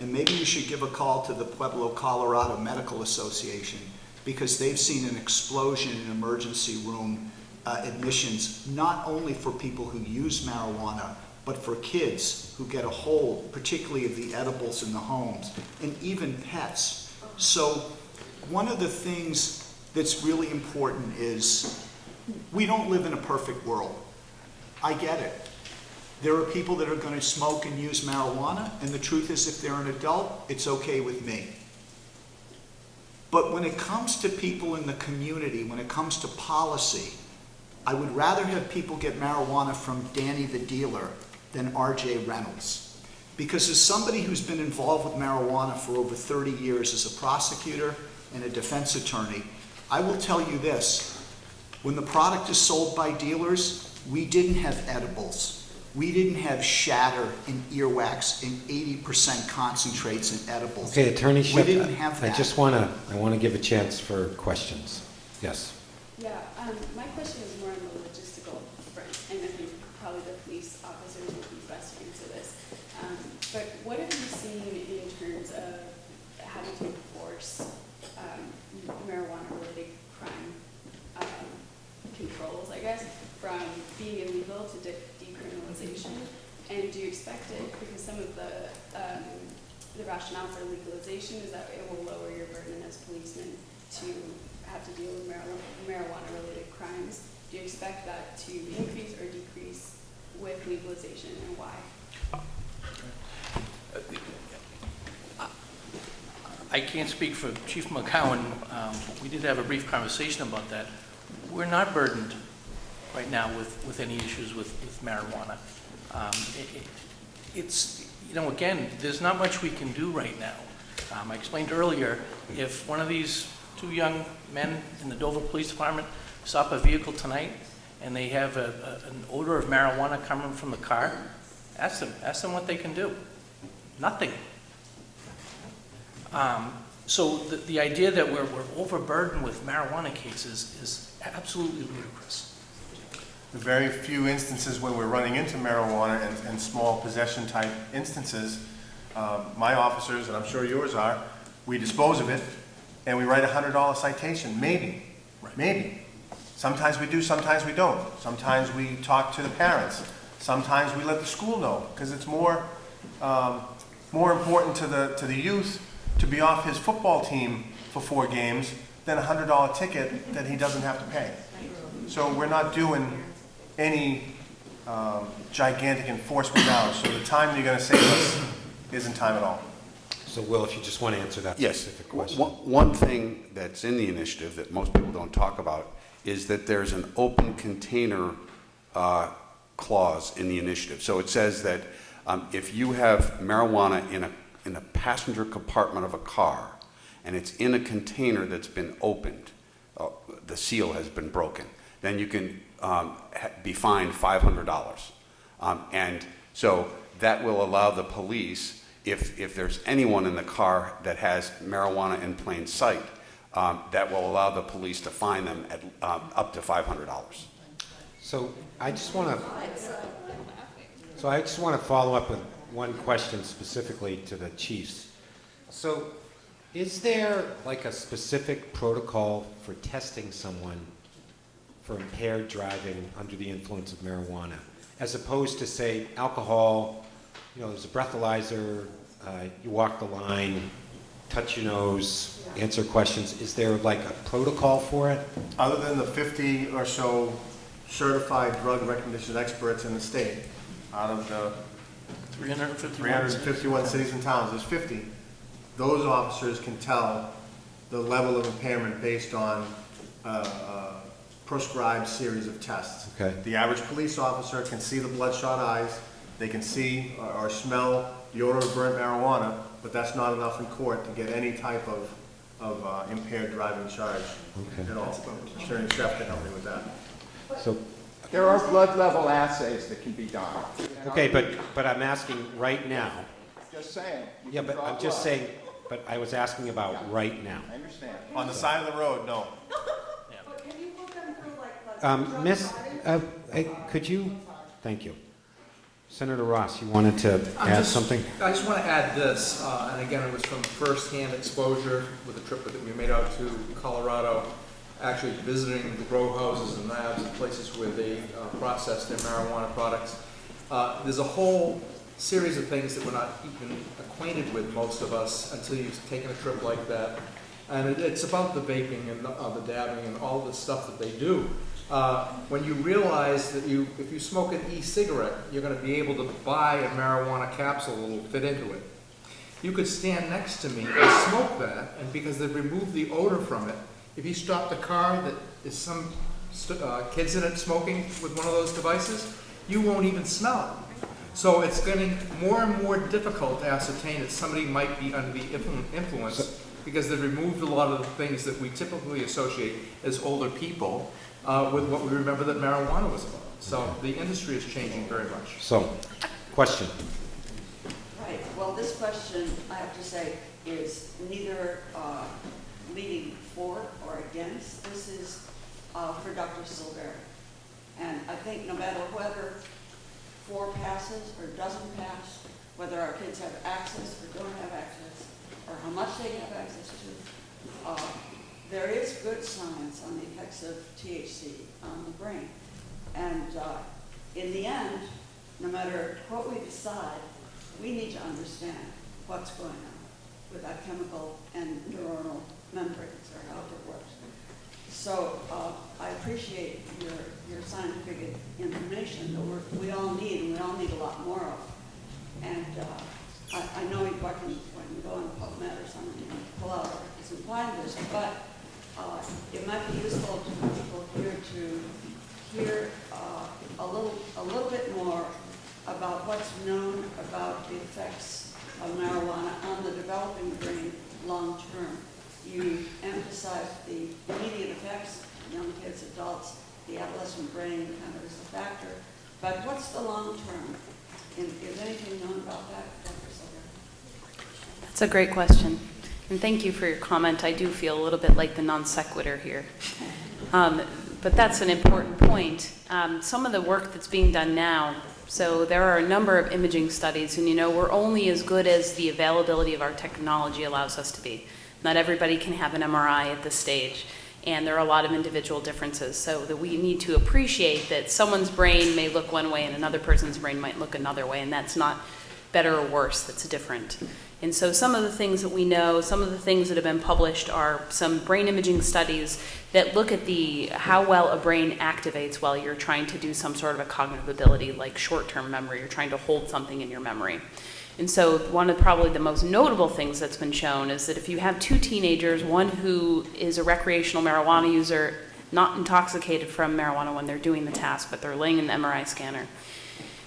And maybe you should give a call to the Pueblo, Colorado Medical Association, because they've seen an explosion in emergency room admissions, not only for people who use marijuana, but for kids who get a hold, particularly of the edibles in the homes, and even pets. So one of the things that's really important is we don't live in a perfect world. I get it. There are people that are going to smoke and use marijuana, and the truth is, if they're an adult, it's okay with me. But when it comes to people in the community, when it comes to policy, I would rather have people get marijuana from Danny the dealer than RJ Reynolds. Because as somebody who's been involved with marijuana for over 30 years as a prosecutor and a defense attorney, I will tell you this. When the product is sold by dealers, we didn't have edibles. We didn't have shatter and earwax and 80% concentrates in edibles. Okay, Attorney Shep, We didn't have that. I want to give a chance for questions. Yes. Yeah, my question is more on the logistical front, and I think probably the police officers would be best to answer this. But what have you seen in terms of having to enforce marijuana-related crime controls, I guess, from being illegal to decriminalization? And do you expect it, because some of the rationale for legalization is that it will lower your burden as policemen to have to deal with marijuana-related crimes. Do you expect that to increase or decrease with legalization, and why? I can't speak for Chief McGowan. We did have a brief conversation about that. We're not burdened right now with any issues with marijuana. It's, again, there's not much we can do right now. I explained earlier, if one of these two young men in the Dover Police Department stop a vehicle tonight and they have an odor of marijuana coming from the car, ask them what they can do. Nothing. So the idea that we're overburdened with marijuana cases is absolutely ludicrous. Very few instances when we're running into marijuana and small possession type instances, my officers, and I'm sure yours are, we dispose of it and we write a $100 citation, maybe, maybe. Sometimes we do, sometimes we don't. Sometimes we talk to the parents. Sometimes we let the school know, because it's more important to the youth to be off his football team for 4 games than a $100 ticket that he doesn't have to pay. So we're not doing any gigantic enforcement now. So the time that you're going to save us isn't time at all. So Will, if you just want to answer that specific question. One thing that's in the initiative that most people don't talk about is that there's an open container clause in the initiative. So it says that if you have marijuana in a passenger compartment of a car and it's in a container that's been opened, the seal has been broken, then you can be fined $500. And so that will allow the police, if there's anyone in the car that has marijuana in plain sight, that will allow the police to fine them at up to $500. So I just want to follow up with one question specifically to the chiefs. So is there like a specific protocol for testing someone for impaired driving under the influence of marijuana, as opposed to, say, alcohol there's a breathalyzer, you walk the line, touch your nose, answer questions. Is there like a protocol for it? Other than the 50 or so certified drug recognition experts in the state, out of the 351 cities and towns, there's 50. Those officers can tell the level of impairment based on a prescribed series of tests. Okay. The average police officer can see the bloodshot eyes, they can see or smell the odor of burnt marijuana, but that's not enough in court to get any type of impaired driving charge at all. Attorney Chef can help me with that. So, There are blood level assays that can be done. okay, but I'm asking right now. Just saying. you Yeah, can but draw I'm just blood. saying, but I was asking about right now. I understand. On the side of the road, no. But can you put them through like drug Miss, could you, thank you. Senator Ross, you wanted to add something? I just want to add this, and again, it was from first-hand exposure with a trip that we made out to Colorado, actually visiting the grow houses and labs and places where they process their marijuana products. There's a whole series of things that we're not even acquainted with, most of us, until you've taken a trip like that. And it's about the vaping and the dabbing and all the stuff that they do. When you realize that if you smoke an e-cigarette, you're going to be able to buy a marijuana capsule that will fit into it. You could stand next to me and smoke that, and because they've removed the odor from it, if you stopped a car that is some kids in it smoking with one of those devices, you won't even smell it. So it's getting more and more difficult to ascertain that somebody might be under the influence because they've removed a lot of the things that we typically associate as older people with what we remember that marijuana was about. So the industry is changing very much. So, question. Right, well, this question, I have to say, is neither leaning for or against. This is for Dr. Silvera. And I think no matter whether 4 passes or doesn't pass, whether our kids have access or don't have access, or how much they have access to, there is good science on the effects of THC on the brain. And in the end, no matter what we decide, we need to understand what's going on with that chemical and neuronal membranes, or how it works. So I appreciate your scientific information that we all need, and we all need a lot more of. And I know when you go on PubMed or something, you pull out some findings, but it might be useful to people here to hear a little bit more about what's known about the effects of marijuana on the developing brain long term. You emphasize the immediate effects, young kids, adults, the adolescent brain kind of is a factor, but what's the long term? Is anything known about that, Dr. Silver? That's a great question. And thank you for your comment. I do feel a little bit like the non sequitur here. But that's an important point. Some of the work that's being done now, so there are a number of imaging studies, and we're only as good as the availability of our technology allows us to be. Not everybody can have an MRI at this stage, and there are a lot of individual differences. So that we need to appreciate that someone's brain may look one way and another person's brain might look another way, and that's not better or worse, that's different. And so some of the things that we know, some of the things that have been published are some brain imaging studies that look at how well a brain activates while you're trying to do some sort of a cognitive ability, like short-term memory. You're trying to hold something in your memory. And so one of probably the most notable things that's been shown is that if you have 2 teenagers, one who is a recreational marijuana user, not intoxicated from marijuana when they're doing the task, but they're laying in the MRI scanner,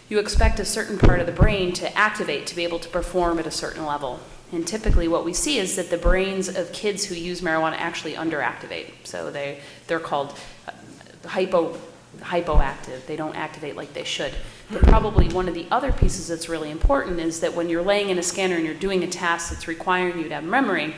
you expect a certain part of the brain to activate to be able to perform at a certain level. And typically what we see is that the brains of kids who use marijuana actually underactivate. So they're called hypoactive. They don't activate like they should. But probably one of the other pieces that's really important is that when you're laying in a scanner and you're doing a task that's requiring you to have memory,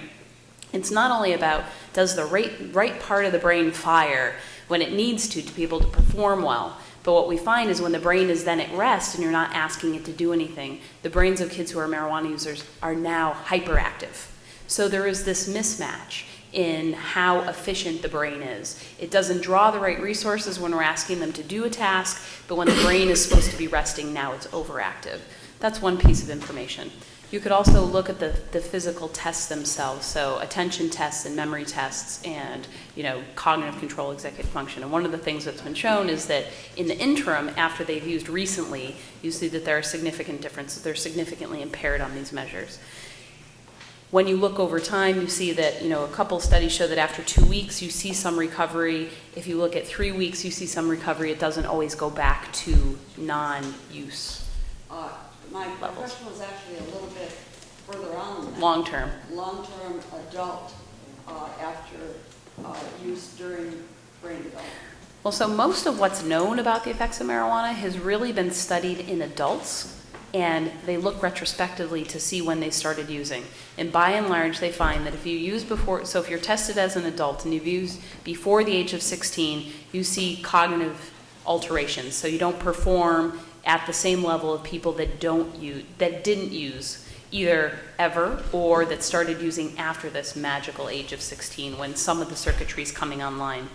it's not only about does the right part of the brain fire when it needs to be able to perform well, but what we find is when the brain is then at rest and you're not asking it to do anything, the brains of kids who are marijuana users are now hyperactive. So there is this mismatch in how efficient the brain is. It doesn't draw the right resources when we're asking them to do a task, but when the brain is supposed to be resting, now it's overactive. That's one piece of information. You could also look at the physical tests themselves, so attention tests and memory tests and, cognitive control, executive function. And one of the things that's been shown is that in the interim, after they've used recently, you see that there are significant differences. They're significantly impaired on these measures. When you look over time, you see that, a couple studies show that after 2 weeks, you see some recovery. If you look at 3 weeks, you see some recovery. It doesn't always go back to non-use. My question was actually a little bit further on than that. Long-term. Long-term adult after use during brain development. Well, so most of what's known about the effects of marijuana has really been studied in adults, and they look retrospectively to see when they started using. And by and large, they find that if you use before, so if you're tested as an adult and you've used before the age of 16, you see cognitive alterations. So you don't perform at the same level of people that didn't use either ever or that started using after this magical age of 16 when some of the circuitry is coming online.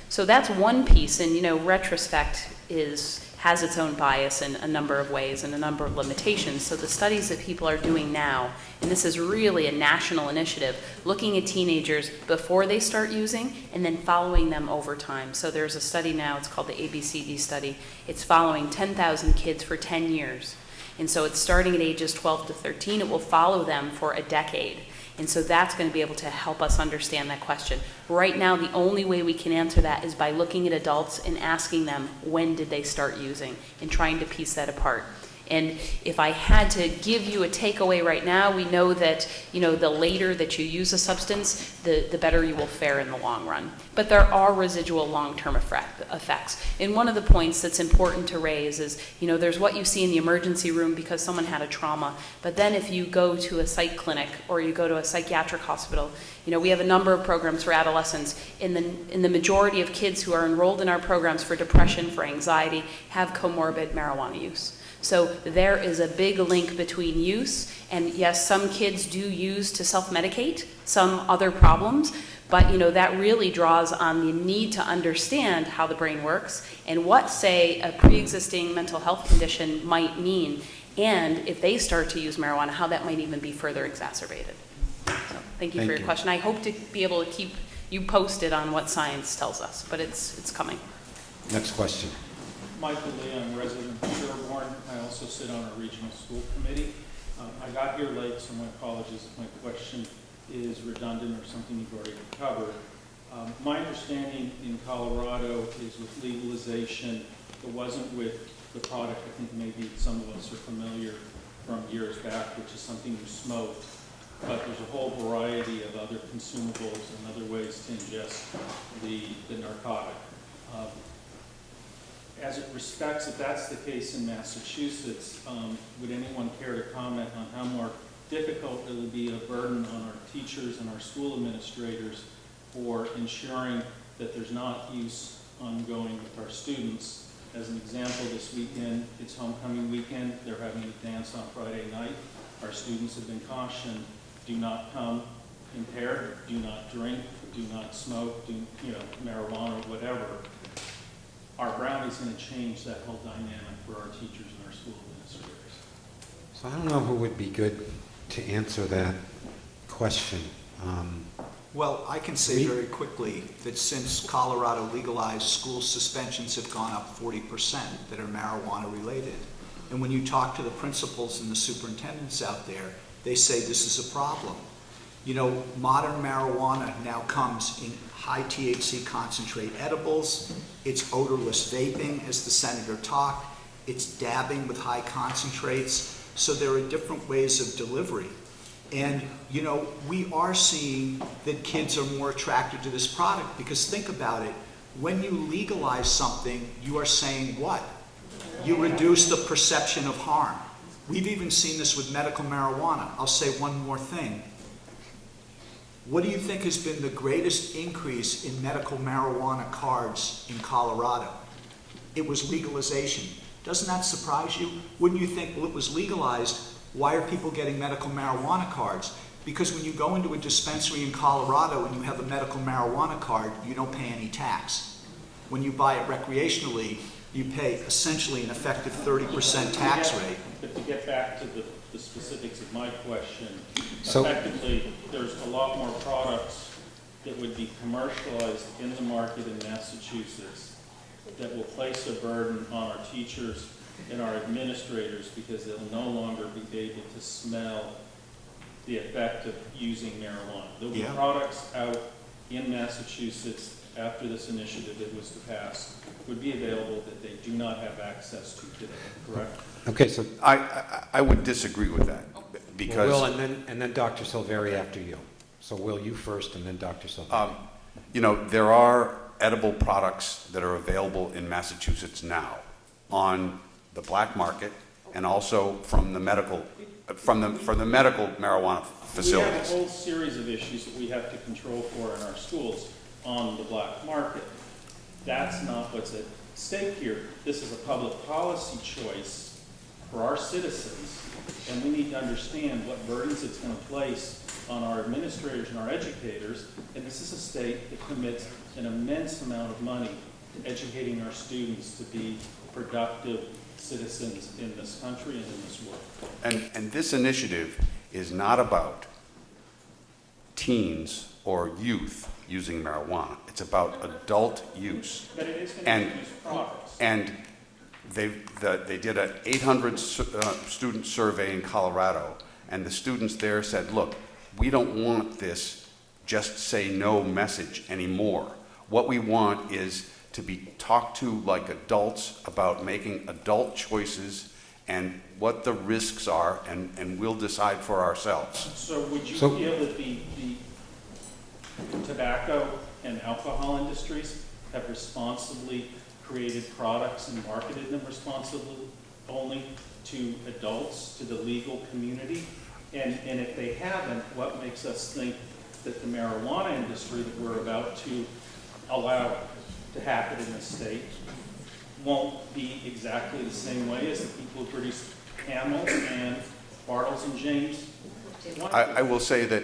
So that's one piece, and retrospect has its own bias in a number of ways and a number of limitations. So the studies that people are doing now, and this is really a national initiative, looking at teenagers before they start using and then following them over time. So there's a study now, it's called the ABCD study. It's following 10,000 kids for 10 years. And so it's starting at ages 12 to 13. It will follow them for a decade. And so that's going to be able to help us understand that question. Right now, the only way we can answer that is by looking at adults and asking them, when did they start using, and trying to piece that apart. And if I had to give you a takeaway right now, we know that, the later that you use a substance, the better you will fare in the long run. But there are residual long-term effects. And one of the points that's important to raise is, there's what you see in the emergency room because someone had a trauma. But then if you go to a psych clinic or you go to a psychiatric hospital, we have a number of programs for adolescents. In the majority of kids who are enrolled in our programs for depression, for anxiety, have comorbid marijuana use. So there is a big link between use, and yes, some kids do use to self-medicate some other problems, but that really draws on the need to understand how the brain works and what, say, a pre-existing mental health condition might mean, and if they start to use marijuana, how that might even be further exacerbated. So thank you for your question. I hope to be able to keep you posted on what science tells us, but it's coming. Next question. Michael Lee, I'm a resident of Sherborn. I also sit on a regional school committee. I got here late, so my apologies if my question is redundant or something you've already covered. My understanding in Colorado is with legalization, it wasn't with the product I think maybe some of us are familiar from years back, which is something you smoked, but there's a whole variety of other consumables and other ways to ingest the narcotic. As it respects, if that's the case in Massachusetts, would anyone care to comment on how more difficult it will be a burden on our teachers and our school administrators for ensuring that there's not use ongoing with our students? As an example, this weekend, it's homecoming weekend. They're having a dance on Friday night. Our students have been cautioned, do not come impaired, do not drink, do not smoke, do marijuana, whatever. Our brownie's going to change that whole dynamic for our teachers and our school administrators. So I don't know who would be good to answer that question. Well, I can say very quickly that since Colorado legalized, school suspensions have gone up 40% that are marijuana related. And when you talk to the principals and the superintendents out there, they say this is a problem. Modern marijuana now comes in high THC concentrate edibles. It's odorless vaping, as the senator talked. It's dabbing with high concentrates. So there are different ways of delivery. And, we are seeing that kids are more attracted to this product because think about it. When you legalize something, you are saying what? You reduce the perception of harm. We've even seen this with medical marijuana. I'll say one more thing. What do you think has been the greatest increase in medical marijuana cards in Colorado? It was legalization. Doesn't that surprise you? Wouldn't you think, well, it was legalized, why are people getting medical marijuana cards? Because when you go into a dispensary in Colorado and you have a medical marijuana card, you don't pay any tax. When you buy it recreationally, you pay essentially an effective 30% tax rate. But to get back to the specifics of my question, So- effectively, there's a lot more products that would be commercialized in the market in Massachusetts that will place a burden on our teachers and our administrators because they'll no longer be able to smell the effect of using marijuana. There'll be Yeah. products out in Massachusetts after this initiative that was to pass would be available that they do not have access to today, correct? Okay, so I would disagree with that, because... Will, and then Dr. Silveri after you. So Will, you first, and then Dr. Silveri. You know, there are edible products that are available in Massachusetts now on the black market and also from the medical, from the medical marijuana facilities. We have a whole series of issues that we have to control for in our schools on the black market. That's not what's at stake here. This is a public policy choice for our citizens, and we need to understand what burdens it's going to place on our administrators and our educators. And this is a state that commits an immense amount of money to educating our students to be productive citizens in this country and in this world. And this initiative is not about teens or youth using marijuana. It's about adult use. But it is going to use products. And they did an 800 student survey in Colorado, and the students there said, look, we don't want this just say no message anymore. What we want is to be talked to like adults about making adult choices and what the risks are, and we'll decide for ourselves. So would you feel that the tobacco and alcohol industries have responsibly created products and marketed them responsibly only to adults, to the legal community? And if they haven't, what makes us think that the marijuana industry that we're about to allow to happen in this state won't be exactly the same way as the people who produce Camel and Bartles and James? I will say that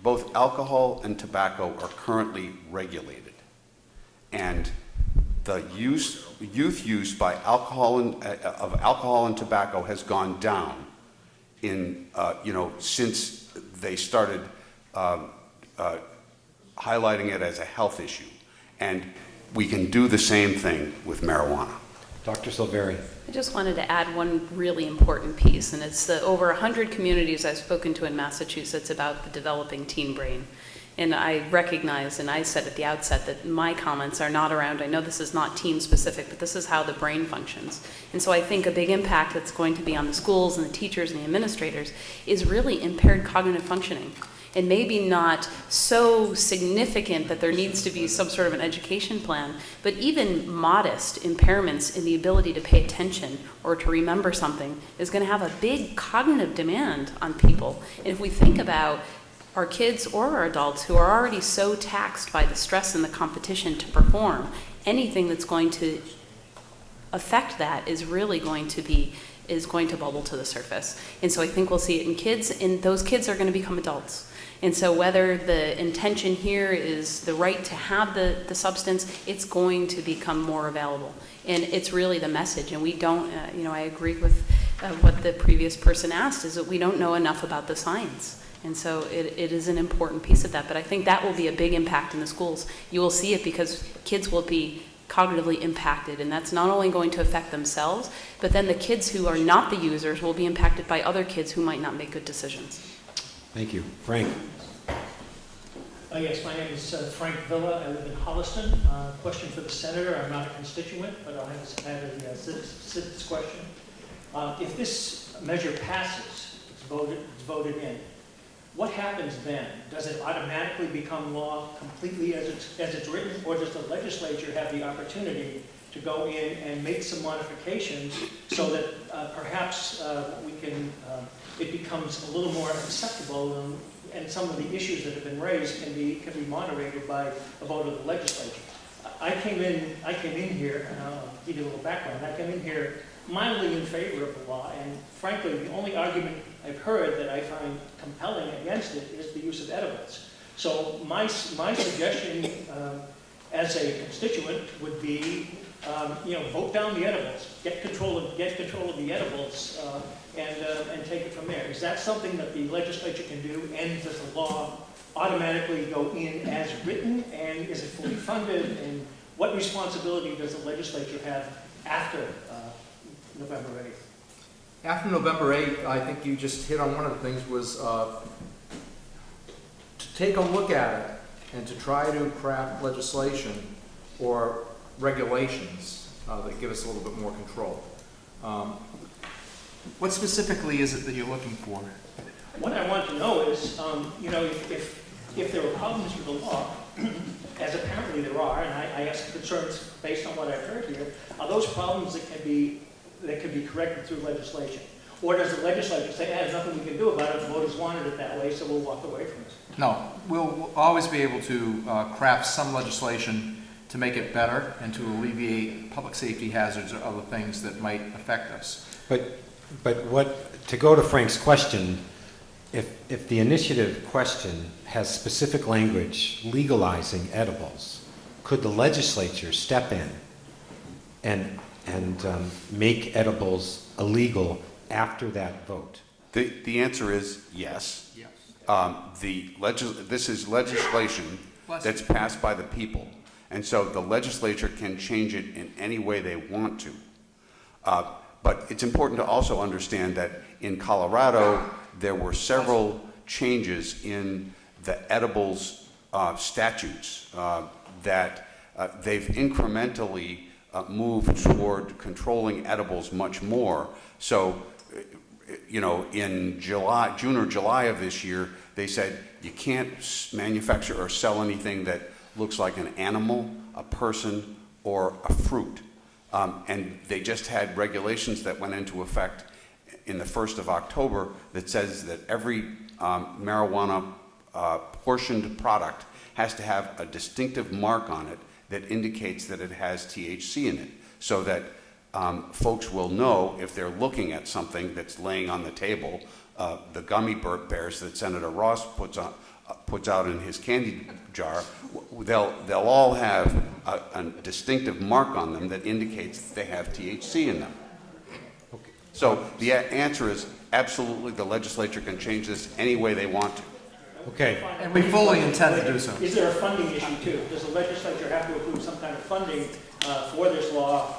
both alcohol and tobacco are currently regulated, and the youth use by of alcohol and tobacco has gone down in since they started highlighting it as a health issue, and we can do the same thing with marijuana. Dr. Silveri. I just wanted to add one really important piece, and it's the over 100 communities I've spoken to in Massachusetts about the developing teen brain. And I recognize, and I said at the outset, that my comments are not around, I know this is not teen specific, but this is how the brain functions. And so I think a big impact that's going to be on the schools and the teachers and the administrators is really impaired cognitive functioning. And maybe not so significant that there needs to be some sort of an education plan, but even modest impairments in the ability to pay attention or to remember something is going to have a big cognitive demand on people. And if we think about our kids or our adults who are already so taxed by the stress and the competition to perform, anything that's going to affect that is really going to bubble to the surface. And so I think we'll see it in kids, and those kids are going to become adults. And so whether the intention here is the right to have the substance, it's going to become more available. And it's really the message. And we don't, I agree with what the previous person asked, is that we don't know enough about the science. And so it is an important piece of that. But I think that will be a big impact in the schools. You will see it because kids will be cognitively impacted, and that's not only going to affect themselves, but then the kids who are not the users will be impacted by other kids who might not make good decisions. Thank you. Frank. Yes, my name is Frank Villa. I live in Holliston. Question for the senator. I'm not a constituent, but I have a citizen's question. If this measure passes, it's voted in, what happens then? Does it automatically become law completely as it's written, or does the legislature have the opportunity to go in and make some modifications so that perhaps it becomes a little more acceptable, and some of the issues that have been raised can be moderated by a vote of the legislature? I came in here, and I'll give you a little background. I came in here mildly in favor of the law, and frankly, the only argument I've heard that I find compelling against it is the use of edibles. So my suggestion as a constituent would be vote down the edibles, get control of the edibles, and take it from there. Is that something that the legislature can do, and does the law automatically go in as written, and is it fully funded, and what responsibility does the legislature have after November 8th? After November 8th, I think you just hit on one of the things was to take a look at it and to try to craft legislation or regulations that give us a little bit more control. What specifically is it that you're looking for? What I want to know is, if there are problems with the law, as apparently there are, and I have some concerns based on what I've heard here, are those problems that can be corrected through legislation? Or does the legislature say, there's nothing we can do about it, the voters wanted it that way, so we'll walk away from it? No, we'll always be able to craft some legislation to make it better and to alleviate public safety hazards or other things that might affect us. But to go to Frank's question, if the initiative question has specific language legalizing edibles, could the legislature step in and make edibles illegal after that vote? The answer is yes. This is legislation that's passed by the people, and so the legislature can change it in any way they want to. But it's important to also understand that in Colorado, there were several changes in the edibles statutes that they've incrementally moved toward controlling edibles much more. So, in June or July of this year, they said you can't manufacture or sell anything that looks like an animal, a person, or a fruit. And they just had regulations that went into effect in the 1st of October that says that every marijuana portioned product has to have a distinctive mark on it that indicates that it has THC in it, so that folks will know if they're looking at something that's laying on the table. The gummy bears that Senator Ross puts out in his candy jar, they'll all have a distinctive mark on them that indicates that they have THC in them. Okay. So the answer is absolutely the legislature can change this any way they want to. Okay. And we fully intend to do so. Is there a funding issue too? Does the legislature have to approve some kind of funding for this law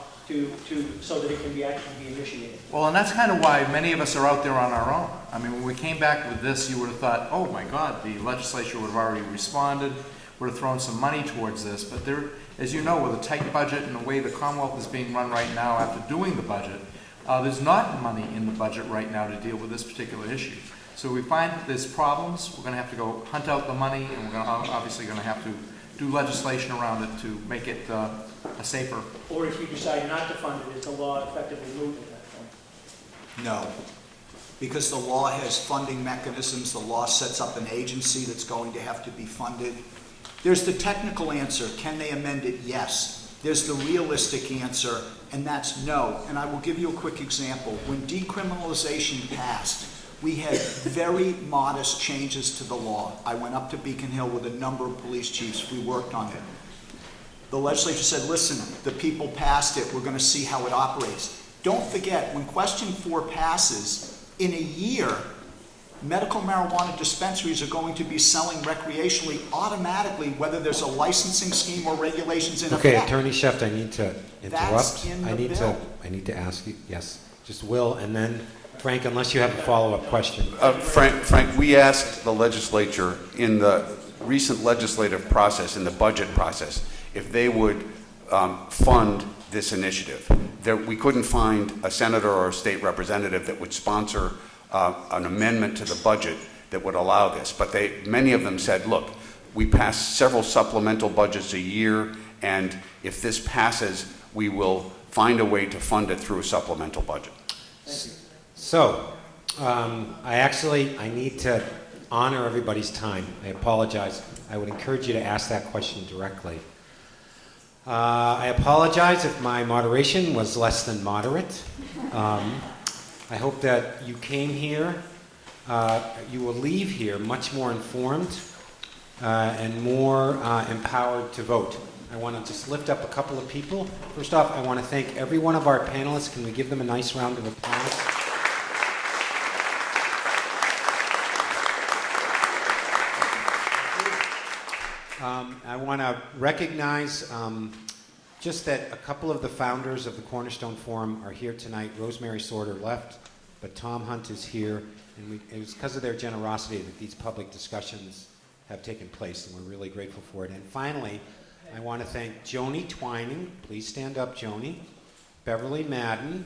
so that it can actually be initiated? Well, and that's kind of why many of us are out there on our own. I mean, when we came back with this, you would have thought, oh my God, the legislature would have already responded, would have thrown some money towards this. But there, as you know, with a tight budget and the way the Commonwealth is being run right now after doing the budget, there's not money in the budget right now to deal with this particular issue. So we find that there's problems, we're going to have to go hunt out the money, and we're obviously going to have to do legislation around it to make it a safer. Or if you decide not to fund it, is the law effectively moved at that point? No, because the law has funding mechanisms. The law sets up an agency that's going to have to be funded. There's the technical answer, can they amend it? Yes. There's the realistic answer, and that's no. And I will give you a quick example. When decriminalization passed, we had very modest changes to the law. I went up to Beacon Hill with a number of police chiefs. We worked on it. The legislature said, listen, the people passed it. We're going to see how it operates. Don't forget, when Question 4 passes, in a year, medical marijuana dispensaries are going to be selling recreationally automatically, whether there's a licensing scheme or regulations in effect. Okay, Attorney Sheft, I need to interrupt. That's in the bill. I need to ask you, yes, just Will, and then Frank, unless you have a follow-up question. Frank, we asked the legislature in the recent legislative process, in the budget process, if they would fund this initiative. We couldn't find a senator or a state representative that would sponsor an amendment to the budget that would allow this. But many of them said, look, we pass several supplemental budgets a year, and if this passes, we will find a way to fund it through a supplemental budget. Thank you. So, I need to honor everybody's time. I apologize. I would encourage you to ask that question directly. I apologize if my moderation was less than moderate. I hope that you came here, you will leave here much more informed and more empowered to vote. I want to just lift up a couple of people. First off, I want to thank every one of our panelists. Can we give them a nice round of applause? I want to recognize just that a couple of the founders of the Cornerstone Forum are here tonight. Rosemary Sorter left, but Tom Hunt is here, and it was because of their generosity that these public discussions have taken place, and we're really grateful for it. And finally, I want to thank Joni Twining. Please stand up, Joni. Beverly Madden,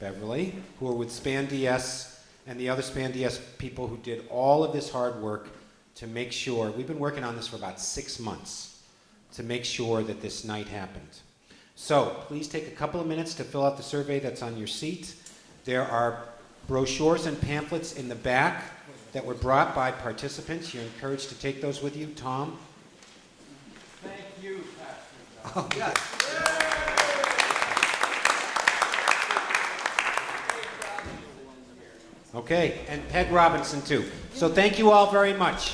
Beverly, who are with Span DS, and the other Span DS people who did all of this hard work to make sure, we've been working on this for about 6 months, to make sure that this night happened. So please take a couple of minutes to fill out the survey that's on your seat. There are brochures and pamphlets in the back that were brought by participants. You're encouraged to take those with you. Tom? Thank you, Pastor. Oh, yes. Okay, and Peg Robinson too. So thank you all very much.